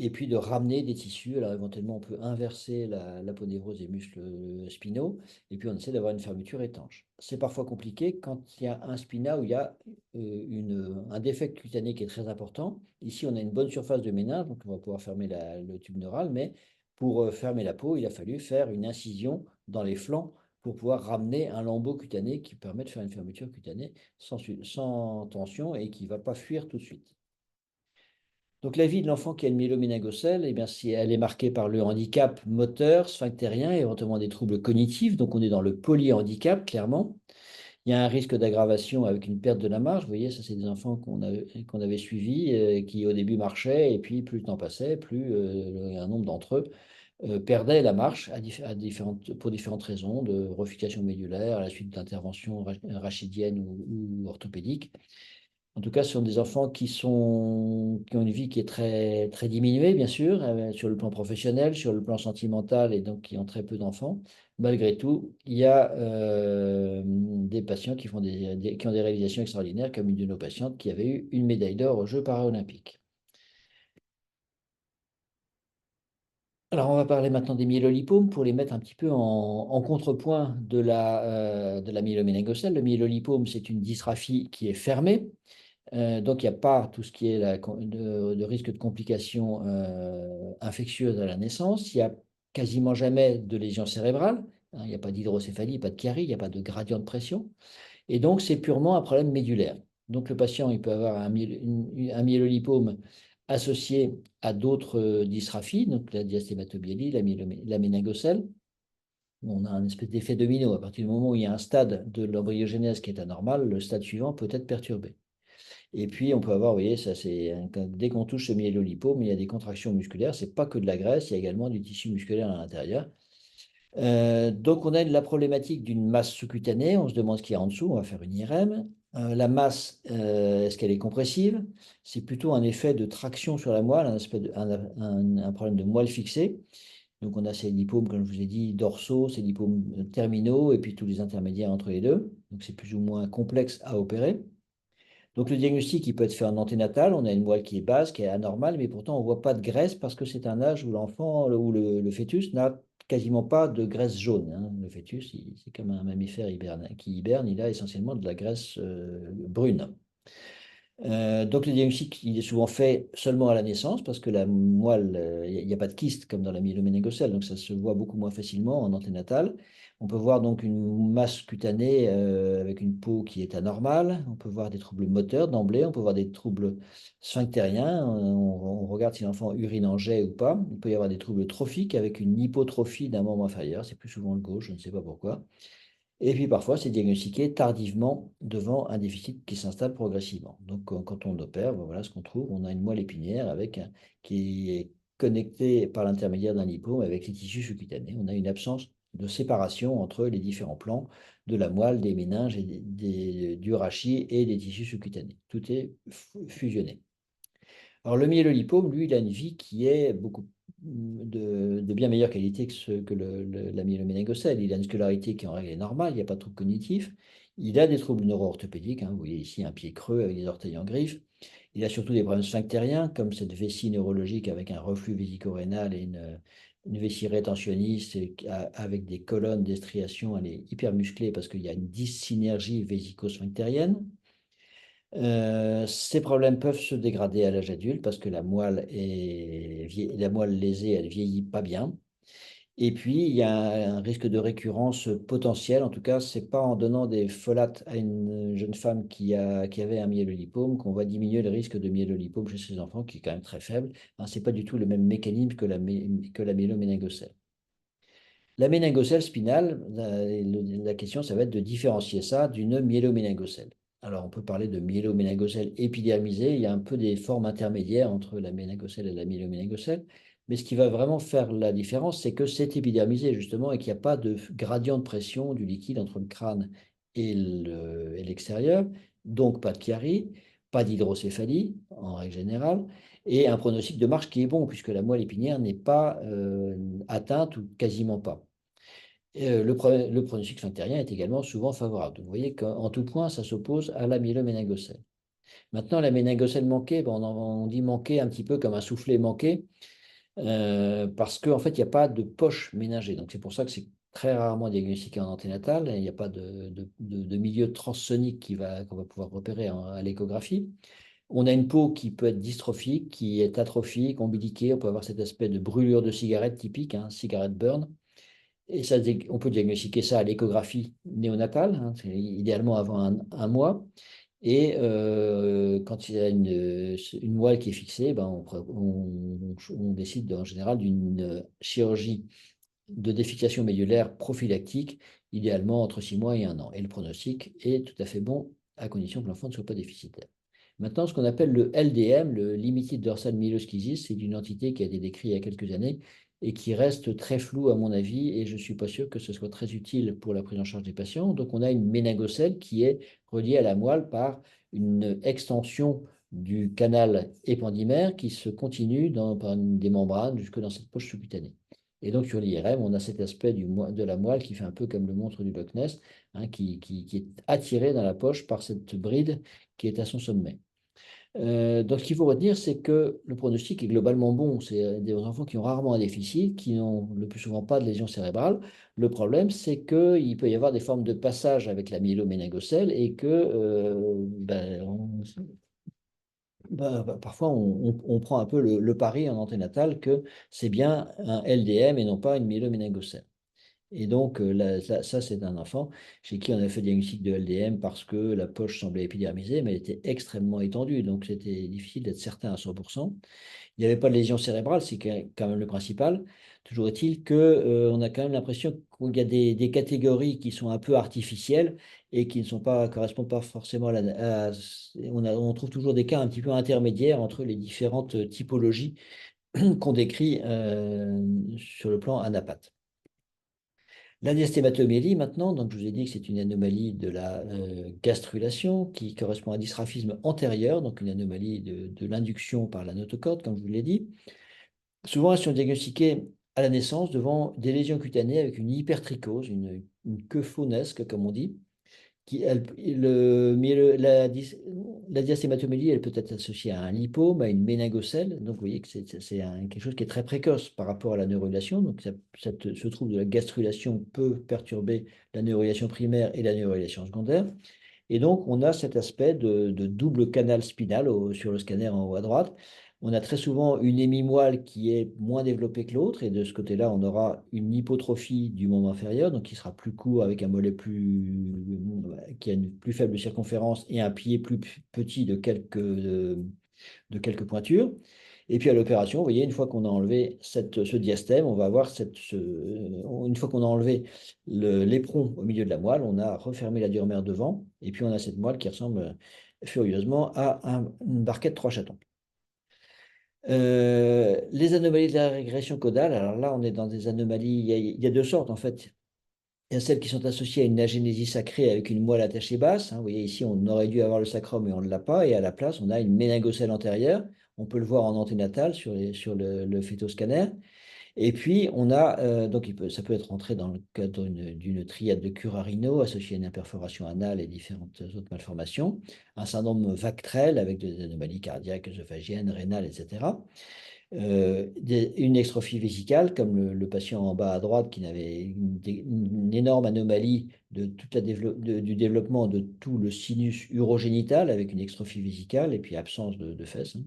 et puis de ramener des tissus. Alors, éventuellement, on peut inverser l'aponévrose des muscles spinaux, et puis on essaie d'avoir une fermeture étanche. C'est parfois compliqué quand il y a un spina où il y a un défect cutané qui est très important. Ici, on a une bonne surface de méninge, donc on va pouvoir fermer le tube neural, mais pour fermer la peau, il a fallu faire une incision dans les flancs pour pouvoir ramener un lambeau cutané qui permet de faire une fermeture cutanée sans tension et qui ne va pas fuir tout de suite. Donc la vie de l'enfant qui a le myéloméningocèle, eh bien, si elle est marquée par le handicap moteur, sphinctérien, éventuellement des troubles cognitifs, donc on est dans le polyhandicap, clairement. Il y a un risque d'aggravation avec une perte de la marche. Vous voyez, ça, c'est des enfants qu'on avait suivis, qui au début marchaient, et puis plus le temps passait, plus un nombre d'entre eux perdaient la marche pour différentes raisons, de refication médulaire à la suite d'interventions rachidiennes ou orthopédiques. En tout cas, ce sont des enfants qui ont une vie qui est très, très diminuée, bien sûr, sur le plan professionnel, sur le plan sentimental, et donc qui ont très peu d'enfants. Malgré tout, il y a des patients qui qui ont des réalisations extraordinaires, comme une de nos patientes qui avait eu une médaille d'or aux Jeux paralympiques. Alors, on va parler maintenant des myélolipomes pour les mettre un petit peu en contrepoint de la myéloméningocèle. Le myélolipome, c'est une dysgraphie qui est fermée. Donc, il n'y a pas tout ce qui est de risque de complications infectieuses à la naissance. Il n'y a quasiment jamais de lésions cérébrales. Hein, il n'y a pas d'hydrocéphalie, pas de chiari, il n'y a pas de gradient de pression. Et donc, c'est purement un problème médulaire. Donc, le patient, il peut avoir un myélolipome associé à d'autres dysgraphies, donc la diastématobélie, la méningocèle. On a un espèce d'effet domino. À partir du moment où il y a un stade de l'embryogénèse qui est anormal, le stade suivant peut être perturbé. Et puis, on peut avoir, vous voyez, ça, dès qu'on touche ce myélolipome, il y a des contractions musculaires. C'est pas que de la graisse, il y a également du tissu musculaire à l'intérieur. Donc, on a la problématique d'une masse sous-cutanée. On se demande ce qu'il y a en dessous. On va faire une IRM. La masse, est-ce qu'elle est compressive? C'est plutôt un effet de traction sur la moelle, un problème de moelle fixée. Donc, on a ces lipomes, comme je vous ai dit, dorsaux, ces lipomes terminaux, et puis tous les intermédiaires entre les deux. Donc, c'est plus ou moins complexe à opérer. Donc le diagnostic, il peut être fait en anténatal. On a une moelle qui est basse, qui est anormale, mais pourtant on ne voit pas de graisse parce que c'est un âge où l'enfant ou le fœtus n'a quasiment pas de graisse jaune. Hein. Le fœtus, c'est comme un mammifère qui hiberne, il a essentiellement de la graisse brune. Donc le diagnostic, il est souvent fait seulement à la naissance parce que la moelle, il n'y a pas de kyste comme dans la myéloméningocèle, donc ça se voit beaucoup moins facilement en anténatal. On peut voir donc une masse cutanée avec une peau qui est anormale. On peut voir des troubles moteurs d'emblée. On peut voir des troubles sphinctériens. On regarde si l'enfant urine en jet ou pas. Il peut y avoir des troubles trophiques avec une hypotrophie d'un membre inférieur. C'est plus souvent le gauche, je ne sais pas pourquoi. Et puis parfois, c'est diagnostiqué tardivement devant un déficit qui s'installe progressivement. Donc, quand on opère, ben voilà ce qu'on trouve. On a une moelle épinière qui est connectée par l'intermédiaire d'un lipome avec les tissus sous-cutanés. On a une absence de séparation entre les différents plans de la moelle, des méninges, du rachis et des tissus sous-cutanés. Tout est fusionné. Alors, le myélolipome, lui, il a une vie qui est beaucoup de bien meilleure qualité que la myéloméningocèle. Il a une scolarité qui en règle est normale, il n'y a pas de troubles cognitifs. Il a des troubles neuro-orthopédiques, hein, vous voyez ici un pied creux avec des orteils en griffe. Il a surtout des problèmes sphinctériens, comme cette vessie neurologique avec un reflux vésico-rénal et une vessie rétentionniste avec des colonnes, des striations. Elle est hyper musclée parce qu'il y a une dyssynergie vésico-sphinctérienne. Ces problèmes peuvent se dégrader à l'âge adulte parce que la moelle lésée, elle vieillit pas bien. Et puis, il y a un risque de récurrence potentielle. En tout cas, c'est pas en donnant des folates à une jeune femme qui avait un myélolipome qu'on va diminuer le risque de myélolipome chez ces enfants, qui est quand même très faible. Hein, c'est pas du tout le même mécanisme que la myéloméningocèle. La méningocèle spinale, la question, ça va être de différencier ça d'une myéloméningocèle. Alors, on peut parler de myéloméningocèle épidermisée. Il y a un peu des formes intermédiaires entre la méningocèle et la myéloméningocèle. Mais ce qui va vraiment faire la différence, c'est que c'est épidermisé, justement, et qu'il n'y a pas de gradient de pression du liquide entre le crâne et l'extérieur. Donc, pas de chiari, pas d'hydrocéphalie, en règle générale, et un pronostic de marche qui est bon, puisque la moelle épinière n'est pas atteinte ou quasiment pas. Et le pronostic sphinctérien est également souvent favorable. Donc, vous voyez qu'en tout point, ça s'oppose à la myéloméningocèle. Maintenant, la méningocèle manquée, ben, on dit manquée un petit peu comme un soufflet manqué, parce qu'en fait, il n'y a pas de poche méningée. Donc, c'est pour ça que c'est très rarement diagnostiqué en anténatal. Il n'y a pas de milieu transsonique qu'on va pouvoir repérer à l'échographie. On a une peau qui peut être dystrophique, qui est atrophique, ombiliquée. On peut avoir cet aspect de brûlure de cigarette typique, hein, cigarette burn. Et ça, on peut diagnostiquer ça à l'échographie néonatale, hein, idéalement avant un mois. Et quand il y a une moelle qui est fixée, ben on décide en général d'une chirurgie de défixation médulaire prophylactique, idéalement entre 6 mois et 1 an. Et le pronostic est tout à fait bon, à condition que l'enfant ne soit pas déficitaire. Maintenant, ce qu'on appelle le LDM, le Limited Dorsal Myeloschisis, c'est une entité qui a été décrite il y a quelques années et qui reste très floue à mon avis, et je ne suis pas sûr que ce soit très utile pour la prise en charge des patients. Donc, on a une méningocèle qui est reliée à la moelle par une extension du canal épandymère qui se continue par des membranes jusque dans cette poche sous-cutanée. Et donc, sur l'IRM, on a cet aspect de la moelle qui fait un peu comme le montre du Loch Ness, hein, qui est attiré dans la poche par cette bride qui est à son sommet. Donc, ce qu'il faut retenir, c'est que le pronostic est globalement bon. C'est des enfants qui ont rarement un déficit, qui n'ont le plus souvent pas de lésion cérébrale. Le problème, c'est qu'il peut y avoir des formes de passage avec la myéloméningocèle et que parfois on prend un peu le pari en anténatal que c'est bien un LDM et non pas une myéloméningocèle. Et donc, ça, c'est un enfant chez qui on a fait le diagnostic de LDM parce que la poche semblait épidermisée, mais elle était extrêmement étendue. Donc, c'était difficile d'être certain à 100%. Il n'y avait pas de lésion cérébrale, c'est quand même le principal. Toujours est-il qu'on a quand même l'impression qu'il y a des catégories qui sont un peu artificielles et qui ne sont pas, correspondent pas forcément on trouve toujours des cas un petit peu intermédiaires entre les différentes typologies qu'on décrit sur le plan anapath. La diastématomélie, maintenant, donc je vous ai dit que c'est une anomalie de la gastrulation qui correspond à un dysgraphisme antérieur, donc une anomalie de l'induction par la notocorde, comme je vous l'ai dit. Souvent, elles sont diagnostiquées à la naissance devant des lésions cutanées avec une hypertrichose, une queue faunesque, comme on dit. La diastématomélie, elle peut être associée à un lipome, à une méningocèle. Donc, vous voyez que c'est quelque chose qui est très précoce par rapport à la neurulation. Donc, ce trouble de la gastrulation peut perturber la neurulation primaire et la neurulation secondaire. Et donc, on a cet aspect de double canal spinal sur le scanner en haut à droite. On a très souvent une hémimoelle qui est moins développée que l'autre, et de ce côté-là, on aura une hypotrophie du membre inférieur, donc qui sera plus court avec un mollet qui a une plus faible circonférence et un pied plus petit de quelques pointures. Et puis à l'opération, vous voyez, une fois qu'on a enlevé ce diastème, on va avoir une fois qu'on a enlevé l'éperon au milieu de la moelle, on a refermé la diurmère devant, et puis on a cette moelle qui ressemble furieusement à une barquette 3 chatons. Les anomalies de la régression caudale, alors là, on est dans des anomalies, il y a 2 sortes en fait. Il y a celles qui sont associées à une agénésie sacrée avec une moelle attachée basse, hein. Vous voyez ici, on aurait dû avoir le sacrum et on ne l'a pas. Et à la place, on a une méningocèle antérieure. On peut le voir en anténatal sur le phétoscanner. Et puis, on a, donc ça peut être rentré dans le cadre d'une triade de Curarino associée à une imperforation anale et différentes autres malformations. Un syndrome Vactrel avec des anomalies cardiaques, œsophagiennes, rénales, etc. Une extrophie vésicale, comme le patient en bas à droite qui avait une énorme anomalie du développement de tout le sinus urogénital avec une extrophie vésicale et puis absence de fesses, hein.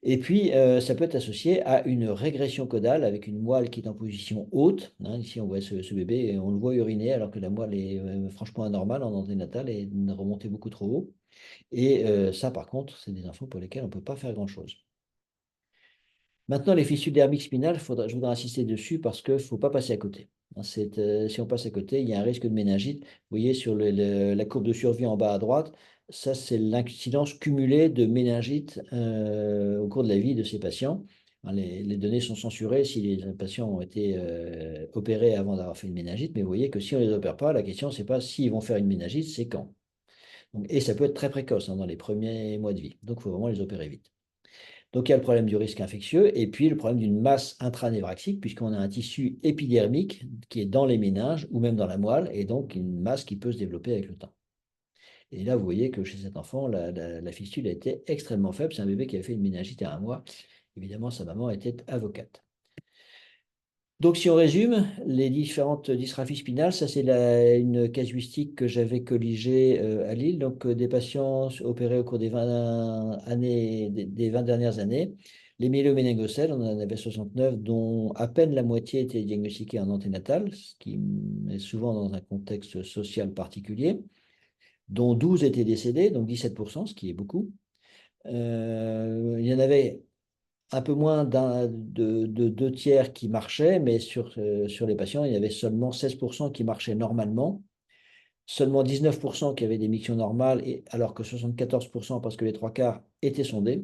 Et puis, ça peut être associé à une régression caudale avec une moelle qui est en position haute, hein. Ici, on voit ce bébé et on le voit uriner alors que la moelle est franchement anormale en anténatal et remontée beaucoup trop haut. Et ça, par contre, c'est des enfants pour lesquels on ne peut pas faire grand-chose. Maintenant, les fistules dermiques spinales, je voudrais insister dessus parce qu'il ne faut pas passer à côté, hein. Si on passe à côté, il y a un risque de méningite. Vous voyez sur la courbe de survie en bas à droite, ça c'est l'incidence cumulée de méningite au cours de la vie de ces patients, hein. Les données sont censurées si les patients ont été opérés avant d'avoir fait une méningite, mais vous voyez que si on ne les opère pas, la question c'est pas s'ils vont faire une méningite, c'est quand. Et ça peut être très précoce, hein, dans les premiers mois de vie. Donc il faut vraiment les opérer vite. Donc, il y a le problème du risque infectieux et puis le problème d'une masse intranévraxique, puisqu'on a un tissu épidermique qui est dans les méninges ou même dans la moelle, et donc une masse qui peut se développer avec le temps. Et là, vous voyez que chez cet enfant, la fistule a été extrêmement faible. C'est un bébé qui avait fait une méningite à 1 mois. Évidemment, sa maman était avocate. Donc, si on résume, les différentes dysgraphies spinales, ça c'est une casuistique que j'avais colligée à Lille. Donc, des patients opérés au cours des 20 dernières années. Les myéloméningocèles, on en avait 69, dont à peine la moitié était diagnostiquée en anténatal, ce qui est souvent dans un contexte social particulier, dont 12 étaient décédés, donc 17%, ce qui est beaucoup. Il y en avait un peu moins de deux tiers qui marchaient, mais sur les patients, il y avait seulement 16% qui marchaient normalement, seulement 19% qui avaient des mictions normales, alors que 74% parce que les trois quarts étaient sondés,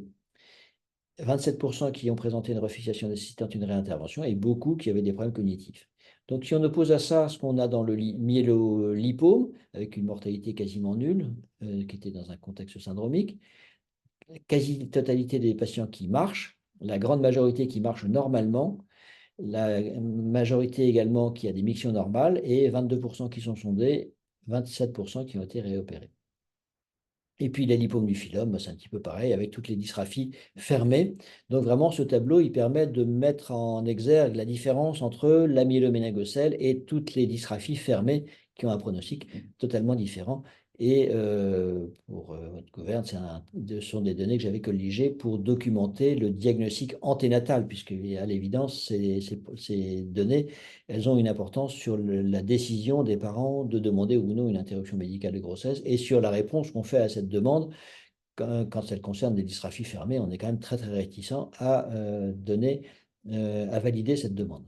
27% qui ont présenté une refixation nécessitant une réintervention et beaucoup qui avaient des problèmes cognitifs. Donc, si on oppose à ça ce qu'on a dans le myélolipome, avec une mortalité quasiment nulle, qui était dans un contexte syndromique, quasi-totalité des patients qui marchent, la grande majorité qui marchent normalement, la majorité également qui a des mictions normales et 22% qui sont sondés, 27% qui ont été réopérés. Et puis les lipomes du phylum, c'est un petit peu pareil, avec toutes les dysgraphies fermées. Donc vraiment, ce tableau, il permet de mettre en exergue la différence entre la myéloméningocèle et toutes les dysgraphies fermées qui ont un pronostic totalement différent. Et pour votre gouverne, ce sont des données que j'avais colligées pour documenter le diagnostic anténatal, puisque à l'évidence, ces données, elles ont une importance sur la décision des parents de demander ou non une interruption médicale de grossesse et sur la réponse qu'on fait à cette demande. Quand elle concerne des dysgraphies fermées, on est quand même très très réticent à à valider cette demande.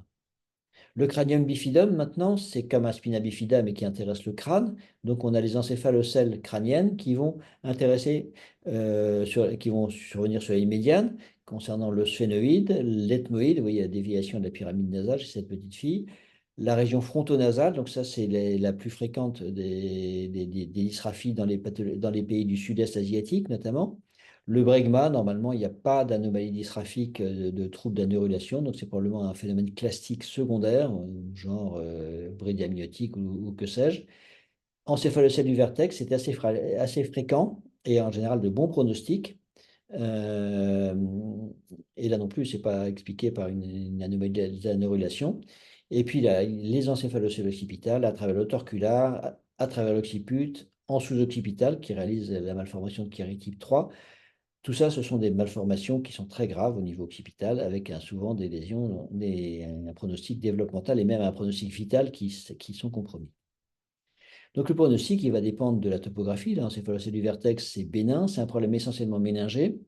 Le cranium bifidum, maintenant, c'est comme un spina bifida, mais qui intéresse le crâne. Donc, on a les encéphalocèles crâniennes qui vont qui vont survenir sur les médianes, concernant le sphénoïde, l'ethmoïde. Vous voyez la déviation de la pyramide nasale chez cette petite fille. La région frontonasale, donc ça, c'est la plus fréquente des dysgraphies dans dans les pays du sud-est asiatique, notamment. Le bregma, normalement, il n'y a pas d'anomalie dysgraphique de troubles d'aneurulation, donc c'est probablement un phénomène classique secondaire, genre bridie amniotique ou que sais-je. Encéphalocèle du vertex, c'est assez fréquent et en général de bons pronostics. Euh, et là non plus, ce n'est pas expliqué par une anomalie d'aneurulation. Et puis là, les encéphalocèles occipitales à travers l'autorculaire, à travers l'occiput, en sous-occipital, qui réalise la malformation de Chiari type 3. Tout ça, ce sont des malformations qui sont très graves au niveau occipital, avec souvent des lésions, un pronostic développemental et même un pronostic vital qui sont compromis. Donc le pronostic, il va dépendre de la topographie. L'encéphalocèle du vertex, c'est bénin, c'est un problème essentiellement méningé.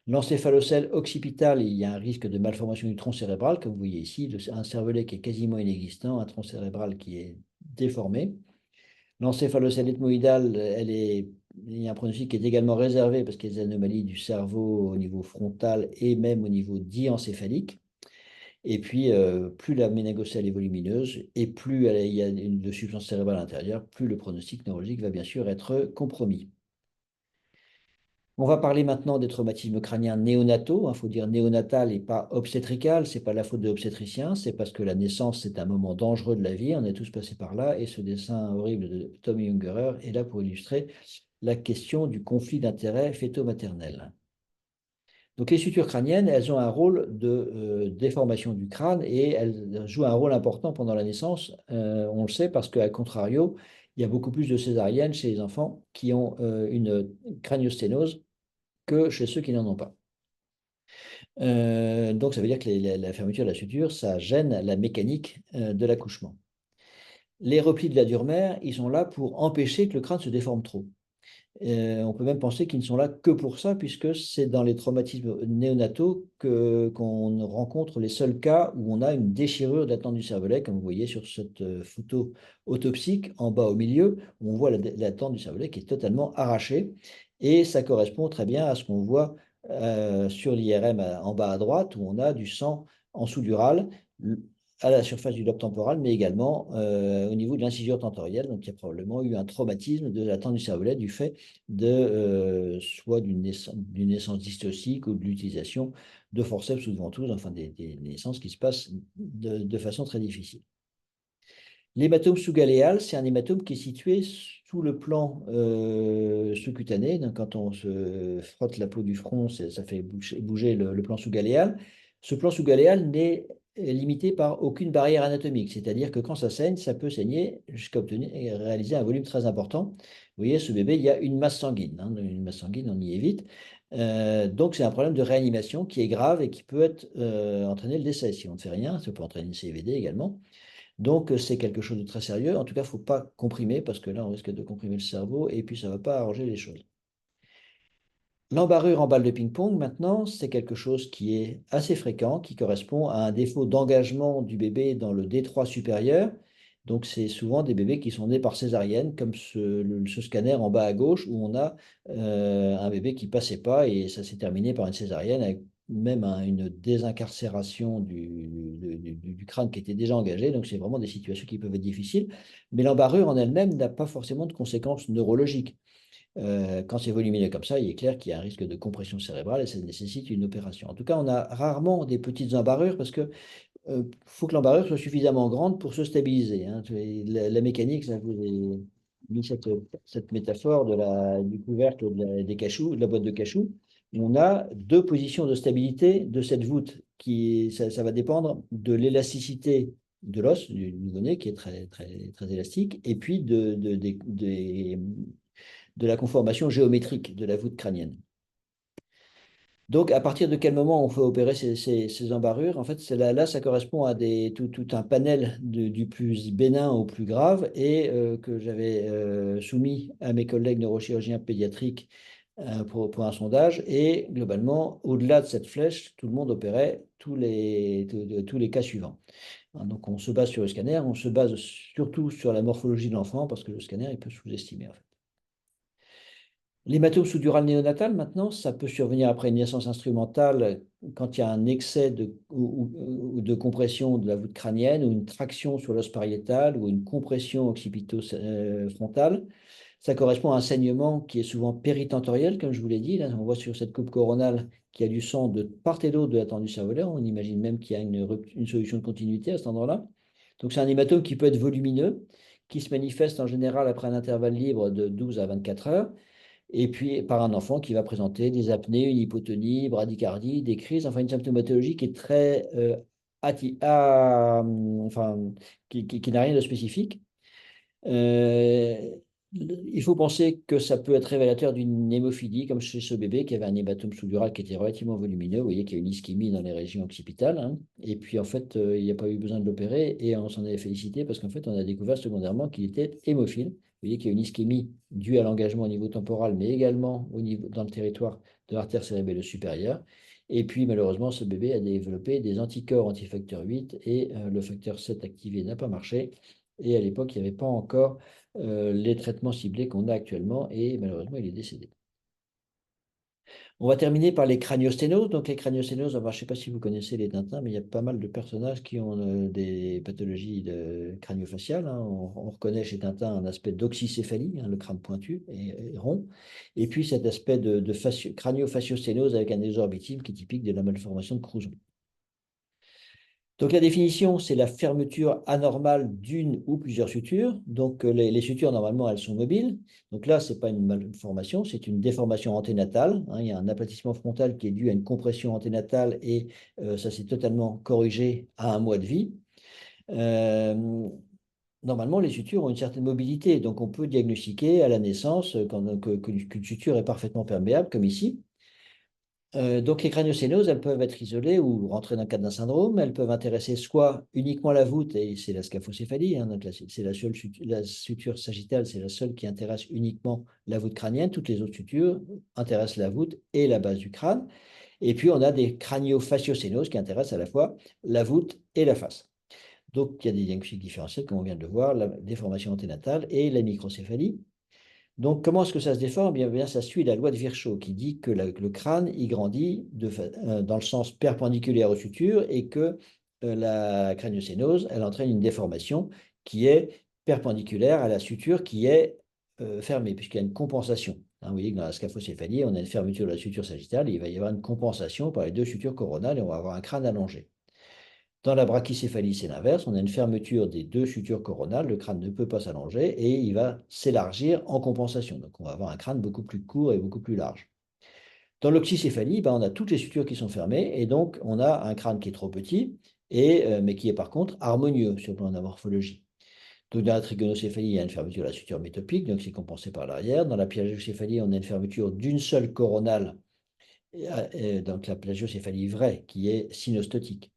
L'encéphalocèle occipital, il y a un risque de malformation du tronc cérébral, comme vous voyez ici, un cervelet qui est quasiment inexistant, un tronc cérébral qui est déformé. L'encéphalocèle ethmoïdal, il y a un pronostic qui est également réservé parce qu'il y a des anomalies du cerveau au niveau frontal et même au niveau diencéphalique. Et puis, plus la méningocèle est volumineuse et plus il y a de substance cérébrale à l'intérieur, plus le pronostic neurologique va bien sûr être compromis. On va parler maintenant des traumatismes crâniens néonataux. Il faut dire néonatal et pas obstétrical. Ce n'est pas la faute de l'obstétricien, c'est parce que la naissance, c'est un moment dangereux de la vie. On est tous passés par là. Et ce dessin horrible de Tommy Ungerer est là pour illustrer la question du conflit d'intérêts fœto-maternel. Donc les sutures crâniennes, elles ont un rôle de déformation du crâne et elles jouent un rôle important pendant la naissance. On le sait parce qu'à contrario, il y a beaucoup plus de césariennes chez les enfants qui ont une craniosténose que chez ceux qui n'en ont pas. Donc ça veut dire que la fermeture de la suture, ça gêne la mécanique de l'accouchement. Les replis de la dure-mère, ils sont là pour empêcher que le crâne se déforme trop. On peut même penser qu'ils ne sont là que pour ça, puisque c'est dans les traumatismes néonataux qu'on rencontre les seuls cas où on a une déchirure de la tente du cervelet, comme vous voyez sur cette photo autopsique en bas au milieu, où on voit la tente du cervelet qui est totalement arrachée. Et ça correspond très bien à ce qu'on voit sur l'IRM en bas à droite, où on a du sang en sous-dural à la surface du lobe temporal, mais également au niveau de l'incisure tentorielle. Donc, il y a probablement eu un traumatisme de la tente du cervelet du fait de soit d'une naissance dystocique ou de l'utilisation de forceps ou de ventouses, enfin des naissances qui se passent de façon très difficile. L'hématome sous-galéal, c'est un hématome qui est situé sous le plan sous-cutané. Donc, quand on se frotte la peau du front, ça fait bouger le plan sous-galéal. Ce plan sous-galéal n'est limité par aucune barrière anatomique, c'est-à-dire que quand ça saigne, ça peut saigner jusqu'à obtenir et réaliser un volume très important. Vous voyez, ce bébé, il y a une masse sanguine. Une masse sanguine, on y évite. Donc, c'est un problème de réanimation qui est grave et qui peut entraîner le décès. Si on ne fait rien, ça peut entraîner une CVD également. Donc, c'est quelque chose de très sérieux. En tout cas, il ne faut pas comprimer parce que là, on risque de comprimer le cerveau et puis ça ne va pas arranger les choses. L'embarrure en balle de ping-pong, maintenant, c'est quelque chose qui est assez fréquent, qui correspond à un défaut d'engagement du bébé dans le détroit supérieur. Donc, c'est souvent des bébés qui sont nés par césarienne, comme ce scanner en bas à gauche, où on a un bébé qui passait pas et ça s'est terminé par une césarienne avec même une désincarcération du crâne qui était déjà engagé. Donc, c'est vraiment des situations qui peuvent être difficiles. Mais l'embarrure en elle-même n'a pas forcément de conséquences neurologiques. Quand c'est volumineux comme ça, il est clair qu'il y a un risque de compression cérébrale et ça nécessite une opération. En tout cas, on a rarement des petites embarrures parce que faut que l'embarrure soit suffisamment grande pour se stabiliser, hein. La mécanique, ça vous ai mis cette métaphore du couvercle des cachous, de la boîte de cachous. On a deux positions de stabilité de cette voûte ça va dépendre de l'élasticité de l'os du nouveau-né qui est très, très, très élastique et puis de la conformation géométrique de la voûte crânienne. Donc, à partir de quel moment on peut opérer ces embarrures? En fait, là, ça correspond à tout un panel du plus bénin au plus grave et que j'avais soumis à mes collègues neurochirurgiens pédiatriques pour un sondage. Et globalement, au-delà de cette flèche, tout le monde opérait tous les cas suivants. Hein, donc, on se base sur le scanner, on se base surtout sur la morphologie de l'enfant parce que le scanner, il peut sous-estimer en fait. L'hématome sous-dural néonatal, maintenant, ça peut survenir après une naissance instrumentale quand il y a un excès ou de compression de la voûte crânienne ou une traction sur l'os pariétal ou une compression occipito-frontale. Ça correspond à un saignement qui est souvent péritentoriel, comme je vous l'ai dit. Là, on voit sur cette coupe coronale qu'il y a du sang de part et d'autre de la tendue cervicale. On imagine même qu'il y a une solution de continuité à cet endroit-là. Donc, c'est un hématome qui peut être volumineux, qui se manifeste en général après un intervalle libre de 12 à 24 heures et puis par un enfant qui va présenter des apnées, une hypotonie, bradycardie, des crises, enfin une symptomatologie qui est très enfin, qui n'a rien de spécifique. Euh, il faut penser que ça peut être révélateur d'une hémophilie, comme chez ce bébé qui avait un hématome sous-dural qui était relativement volumineux. Vous voyez qu'il y a une ischémie dans les régions occipitales, hein. Et puis, en fait, il n'y a pas eu besoin de l'opérer et on s'en est félicité parce qu'en fait, on a découvert secondairement qu'il était hémophile. Vous voyez qu'il y a une ischémie due à l'engagement au niveau temporal, mais également dans le territoire de l'artère cérébelleuse supérieure. Et puis, malheureusement, ce bébé a développé des anticorps antifacteur 8 et le facteur 7 activé n'a pas marché. Et à l'époque, il n'y avait pas encore les traitements ciblés qu'on a actuellement et malheureusement, il est décédé. On va terminer par les craniosténoses. Donc, les craniosténoses, je ne sais pas si vous connaissez les Tintins, mais il y a pas mal de personnages qui ont des pathologies crânio-faciales, hein. On reconnaît chez Tintin un aspect d'oxycéphalie, hein, le crâne pointu et rond, et puis cet aspect de crânio-fasciosténose avec un exorbitisme qui est typique de la malformation de Crouzon. Donc la définition, c'est la fermeture anormale d'une ou plusieurs sutures. Donc les sutures, normalement, elles sont mobiles. Donc là, ce n'est pas une malformation, c'est une déformation anténatale, hein. Il y a un aplatissement frontal qui est dû à une compression anténatale et ça s'est totalement corrigé à un mois de vie. Normalement, les sutures ont une certaine mobilité, donc on peut diagnostiquer à la naissance qu'une suture est parfaitement perméable, comme ici. Donc les craniocénoses, elles peuvent être isolées ou rentrer dans le cadre d'un syndrome. Elles peuvent intéresser soit uniquement la voûte, et c'est la scaphocéphalie, hein, donc c'est la suture sagittale, c'est la seule qui intéresse uniquement la voûte crânienne. Toutes les autres sutures intéressent la voûte et la base du crâne. Et puis on a des craniofasciocénoses qui intéressent à la fois la voûte et la face. Donc il y a des diagnostics différentiels, comme on vient de le voir, la déformation anténatale et la microcéphalie. Donc, comment est-ce que ça se déforme? Eh bien, ça suit la loi de Virchow qui dit que le crâne, il grandit dans le sens perpendiculaire aux sutures et que la craniocénose, elle entraîne une déformation qui est perpendiculaire à la suture qui est fermée, puisqu'il y a une compensation. Hein, vous voyez que dans la scaphocéphalie, on a une fermeture de la suture sagittale et il va y avoir une compensation par les deux sutures coronales et on va avoir un crâne allongé. Dans la brachycéphalie, c'est l'inverse. On a une fermeture des deux sutures coronales. Le crâne ne peut pas s'allonger et il va s'élargir en compensation. Donc, on va avoir un crâne beaucoup plus court et beaucoup plus large. Dans l'oxycéphalie, on a toutes les sutures qui sont fermées et donc on a un crâne qui est trop petit, mais qui est par contre harmonieux sur le plan de la morphologie. Donc, dans la trigonocéphalie, il y a une fermeture de la suture métopique, donc c'est compensé par l'arrière. Dans la pyélagocéphalie, on a une fermeture d'une seule coronale donc la plagiocéphalie vraie, qui est synostotique.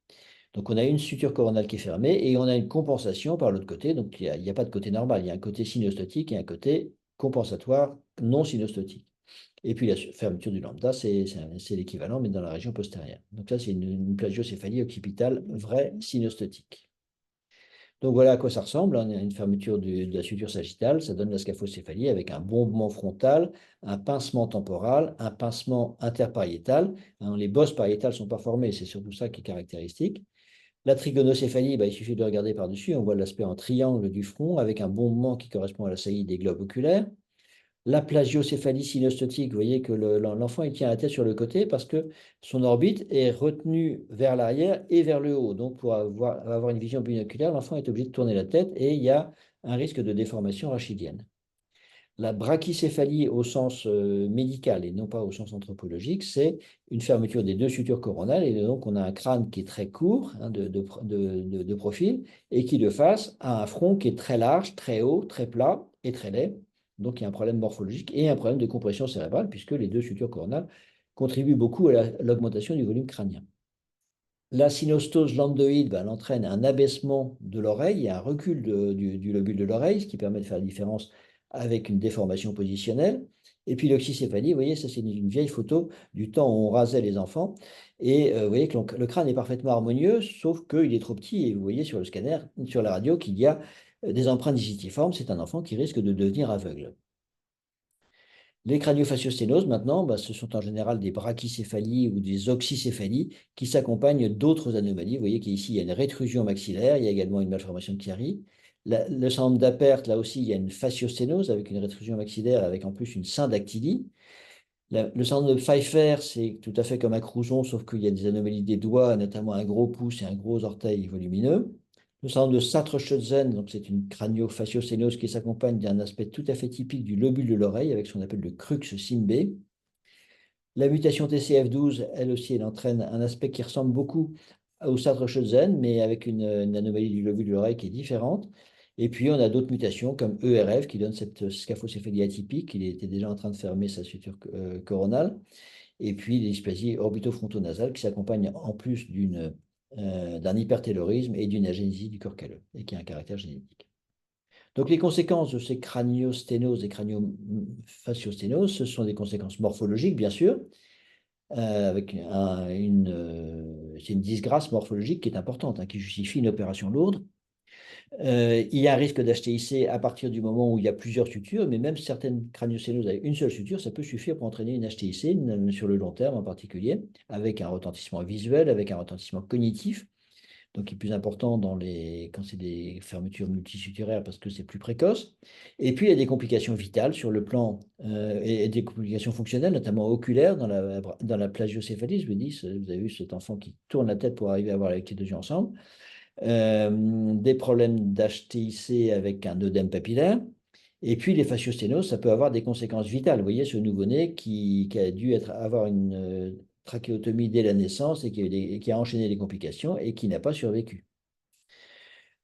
Donc on a une suture coronale qui est fermée et on a une compensation par l'autre côté. Donc il y a pas de côté normal, il y a un côté synostotique et un côté compensatoire non synostotique. Et puis la fermeture du lambda, c'est l'équivalent, mais dans la région postérieure. Donc là, c'est une plagiocéphalie occipitale vraie synostotique. Donc voilà à quoi ça ressemble, hein, une fermeture de la suture sagittale, ça donne la scaphocéphalie avec un bombement frontal, un pincement temporal, un pincement interpariétal. Hein, les bosses pariétales ne sont pas formées, c'est surtout ça qui est caractéristique. La trigonocéphalie, il suffit de regarder par-dessus, on voit l'aspect en triangle du front avec un bombement qui correspond à la saillie des globes oculaires. La plagiocéphalie synostotique, vous voyez que l'enfant il tient la tête sur le côté parce que son orbite est retenue vers l'arrière et vers le haut. Donc, pour avoir une vision binoculaire, l'enfant est obligé de tourner la tête et il y a un risque de déformation rachidienne. La brachycéphalie au sens médical et non pas au sens anthropologique, c'est une fermeture des deux sutures coronales et donc on a un crâne qui est très court de profil et qui de face a un front qui est très large, très haut, très plat et très laid. Donc il y a un problème morphologique et un problème de compression cérébrale puisque les deux sutures coronales contribuent beaucoup à l'augmentation du volume crânien. La synostose lambdoïde, elle entraîne un abaissement de l'oreille et un recul du lobule de l'oreille, ce qui permet de faire la différence avec une déformation positionnelle. Et puis l'oxycéphalie, vous voyez, ça c'est une vieille photo du temps où on rasait les enfants. Et vous voyez que le crâne est parfaitement harmonieux, sauf qu'il est trop petit. Et vous voyez sur le scanner, sur la radio, qu'il y a des empreintes digitiformes. C'est un enfant qui risque de devenir aveugle. Les craniofasciosténoses, maintenant, ce sont en général des brachycéphalies ou des oxycéphalies qui s'accompagnent d'autres anomalies. Vous voyez qu'ici, il y a une rétrusion maxillaire, il y a également une malformation de Chiari. Le syndrome d'Apert, là aussi, il y a une fasciosténose avec une rétrusion maxillaire, avec en plus une syndactylie. Le syndrome de Pfeiffer, c'est tout à fait comme un crouson, sauf qu'il y a des anomalies des doigts, notamment un gros pouce et un gros orteil volumineux. Le syndrome de Sartre-Schötzen, donc c'est une crânio-fasciocénose qui s'accompagne d'un aspect tout à fait typique du lobule de l'oreille, avec ce qu'on appelle le crux cymbé. La mutation TCF12, elle aussi, elle entraîne un aspect qui ressemble beaucoup au Sartre-Schötzen, mais avec une anomalie du lobule de l'oreille qui est différente. Et puis, on a d'autres mutations comme ERF qui donne cette scaphocéphalie atypique. Il était déjà en train de fermer sa suture coronale. Et puis, les dysplasies orbitofrontonasales qui s'accompagnent en plus d'un hypertellurisme et d'une agénésie du corps calleux et qui a un caractère génétique. Donc, les conséquences de ces craniosténoses et craniofasciosténoses, ce sont des conséquences morphologiques, bien sûr, avec c'est une disgrâce morphologique qui est importante, hein, qui justifie une opération lourde. Il y a un risque d'HTIC à partir du moment où il y a plusieurs sutures, mais même certaines craniocénoses avec une seule suture, ça peut suffire pour entraîner une HTIC, sur le long terme en particulier, avec un retentissement visuel, avec un retentissement cognitif, donc qui est plus important quand c'est des fermetures multisuturaires parce que c'est plus précoce. Et puis il y a des complications vitales sur le plan et des complications fonctionnelles, notamment oculaires dans la plagiocéphalie. Je vous dis, vous avez vu cet enfant qui tourne la tête pour arriver à voir les deux yeux ensemble. Des problèmes d'HTIC avec un œdème papillaire. Et puis les fasciosténoses, ça peut avoir des conséquences vitales. Vous voyez ce nouveau-né qui a dû avoir une trachéotomie dès la naissance et qui a enchaîné les complications et qui n'a pas survécu.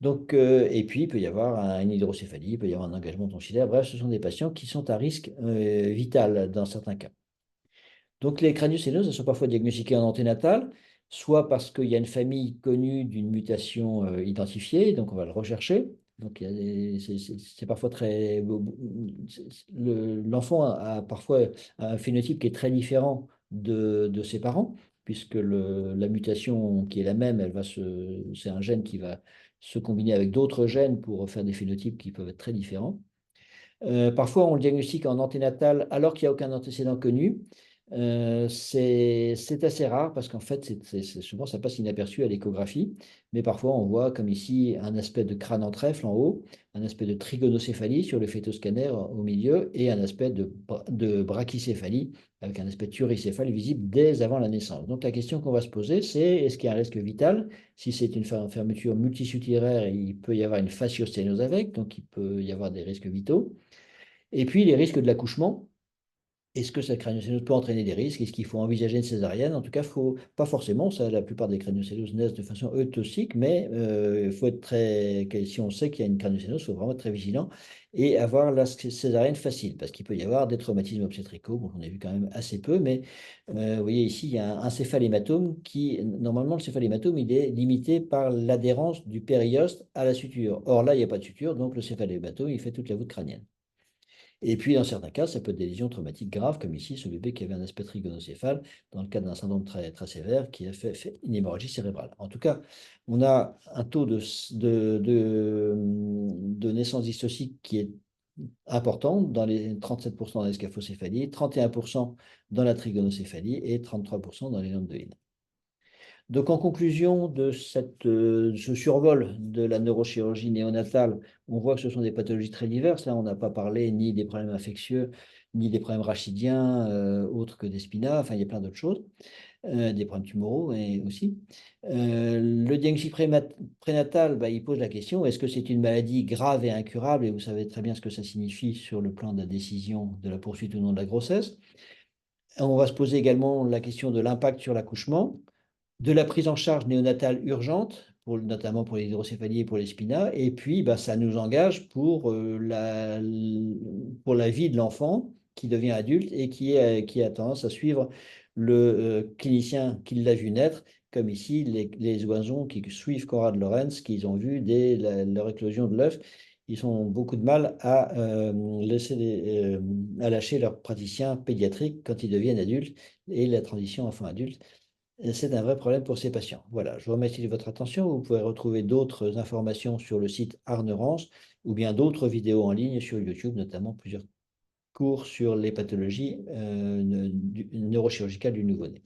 Donc, et puis, il peut y avoir une hydrocéphalie, il peut y avoir un engagement tonsillaire. Bref, ce sont des patients qui sont à risque vital dans certains cas. Donc, les craniocénoses, elles sont parfois diagnostiquées en anténatal, soit parce qu'il y a une famille connue d'une mutation identifiée, donc on va le rechercher. Donc, c'est parfois très. L'enfant a parfois un phénotype qui est très différent de ses parents, puisque la mutation qui est la même, c'est un gène qui va se combiner avec d'autres gènes pour faire des phénotypes qui peuvent être très différents. Parfois, on le diagnostique en anténatal alors qu'il n'y a aucun antécédent connu. C'est assez rare parce qu'en fait, souvent ça passe inaperçu à l'échographie, mais parfois on voit comme ici un aspect de crâne en trèfle en haut, un aspect de trigonocéphalie sur le fétoscanner au milieu et un aspect de brachycéphalie avec un aspect thuricéphale visible dès avant la naissance. Donc la question qu'on va se poser, c'est est-ce qu'il y a un risque vital? Si c'est une fermeture multisuturaire, il peut y avoir une fasciosténose avec, donc il peut y avoir des risques vitaux. Et puis les risques de l'accouchement. Est-ce que cette craniocénose peut entraîner des risques? Est-ce qu'il faut envisager une césarienne? En tout cas, faut, pas forcément, ça, la plupart des craniocénoses naissent de façon eutoxique, mais il faut être si on sait qu'il y a une craniocénose, il faut vraiment être très vigilant et avoir la césarienne facile, parce qu'il peut y avoir des traumatismes obstétricaux, bon, on a vu quand même assez peu, mais vous voyez ici, il y a un céphalématome qui, normalement, le céphalématome, il est limité par l'adhérence du périoste à la suture. Or là, il n'y a pas de suture, donc le céphalématome, il fait toute la voûte crânienne. Et puis, dans certains cas, ça peut être des lésions traumatiques graves, comme ici, ce bébé qui avait un aspect trigonocéphale, dans le cadre d'un syndrome très, très sévère, qui a fait une hémorragie cérébrale. En tout cas, on a un taux de naissance dystocique qui est important, dans les 37% dans les scaphocéphalie, 31% dans la trigonocéphalie et 33% dans les landes de Hine. Donc, en conclusion de ce survol de la neurochirurgie néonatale, on voit que ce sont des pathologies très diverses. Là, on n'a pas parlé ni des problèmes infectieux, ni des problèmes rachidiens, autres que des SPINA. Enfin, il y a plein d'autres choses, des problèmes tumoraux aussi. Le diagnostic prénatal, bah, il pose la question, est-ce que c'est une maladie grave et incurable? Et vous savez très bien ce que ça signifie sur le plan de la décision de la poursuite ou non de la grossesse. On va se poser également la question de l'impact sur l'accouchement, de la prise en charge néonatale urgente, notamment pour les hydrocéphalies et pour les SPINA, et puis bah, ça nous engage pour la vie de l'enfant qui devient adulte et qui a tendance à suivre le clinicien qui l'a vu naître, comme ici les oisons qui suivent Konrad Lorenz, qu'ils ont vu dès leur éclosion de l'œuf. Ils ont beaucoup de mal à lâcher leur praticien pédiatrique quand ils deviennent adultes et la transition enfant-adulte. C'est un vrai problème pour ces patients. Voilà, je vous remercie de votre attention. Vous pouvez retrouver d'autres informations sur le site Arnerance ou bien d'autres vidéos en ligne sur YouTube, notamment plusieurs cours sur les pathologies neurochirurgicales du nouveau-né.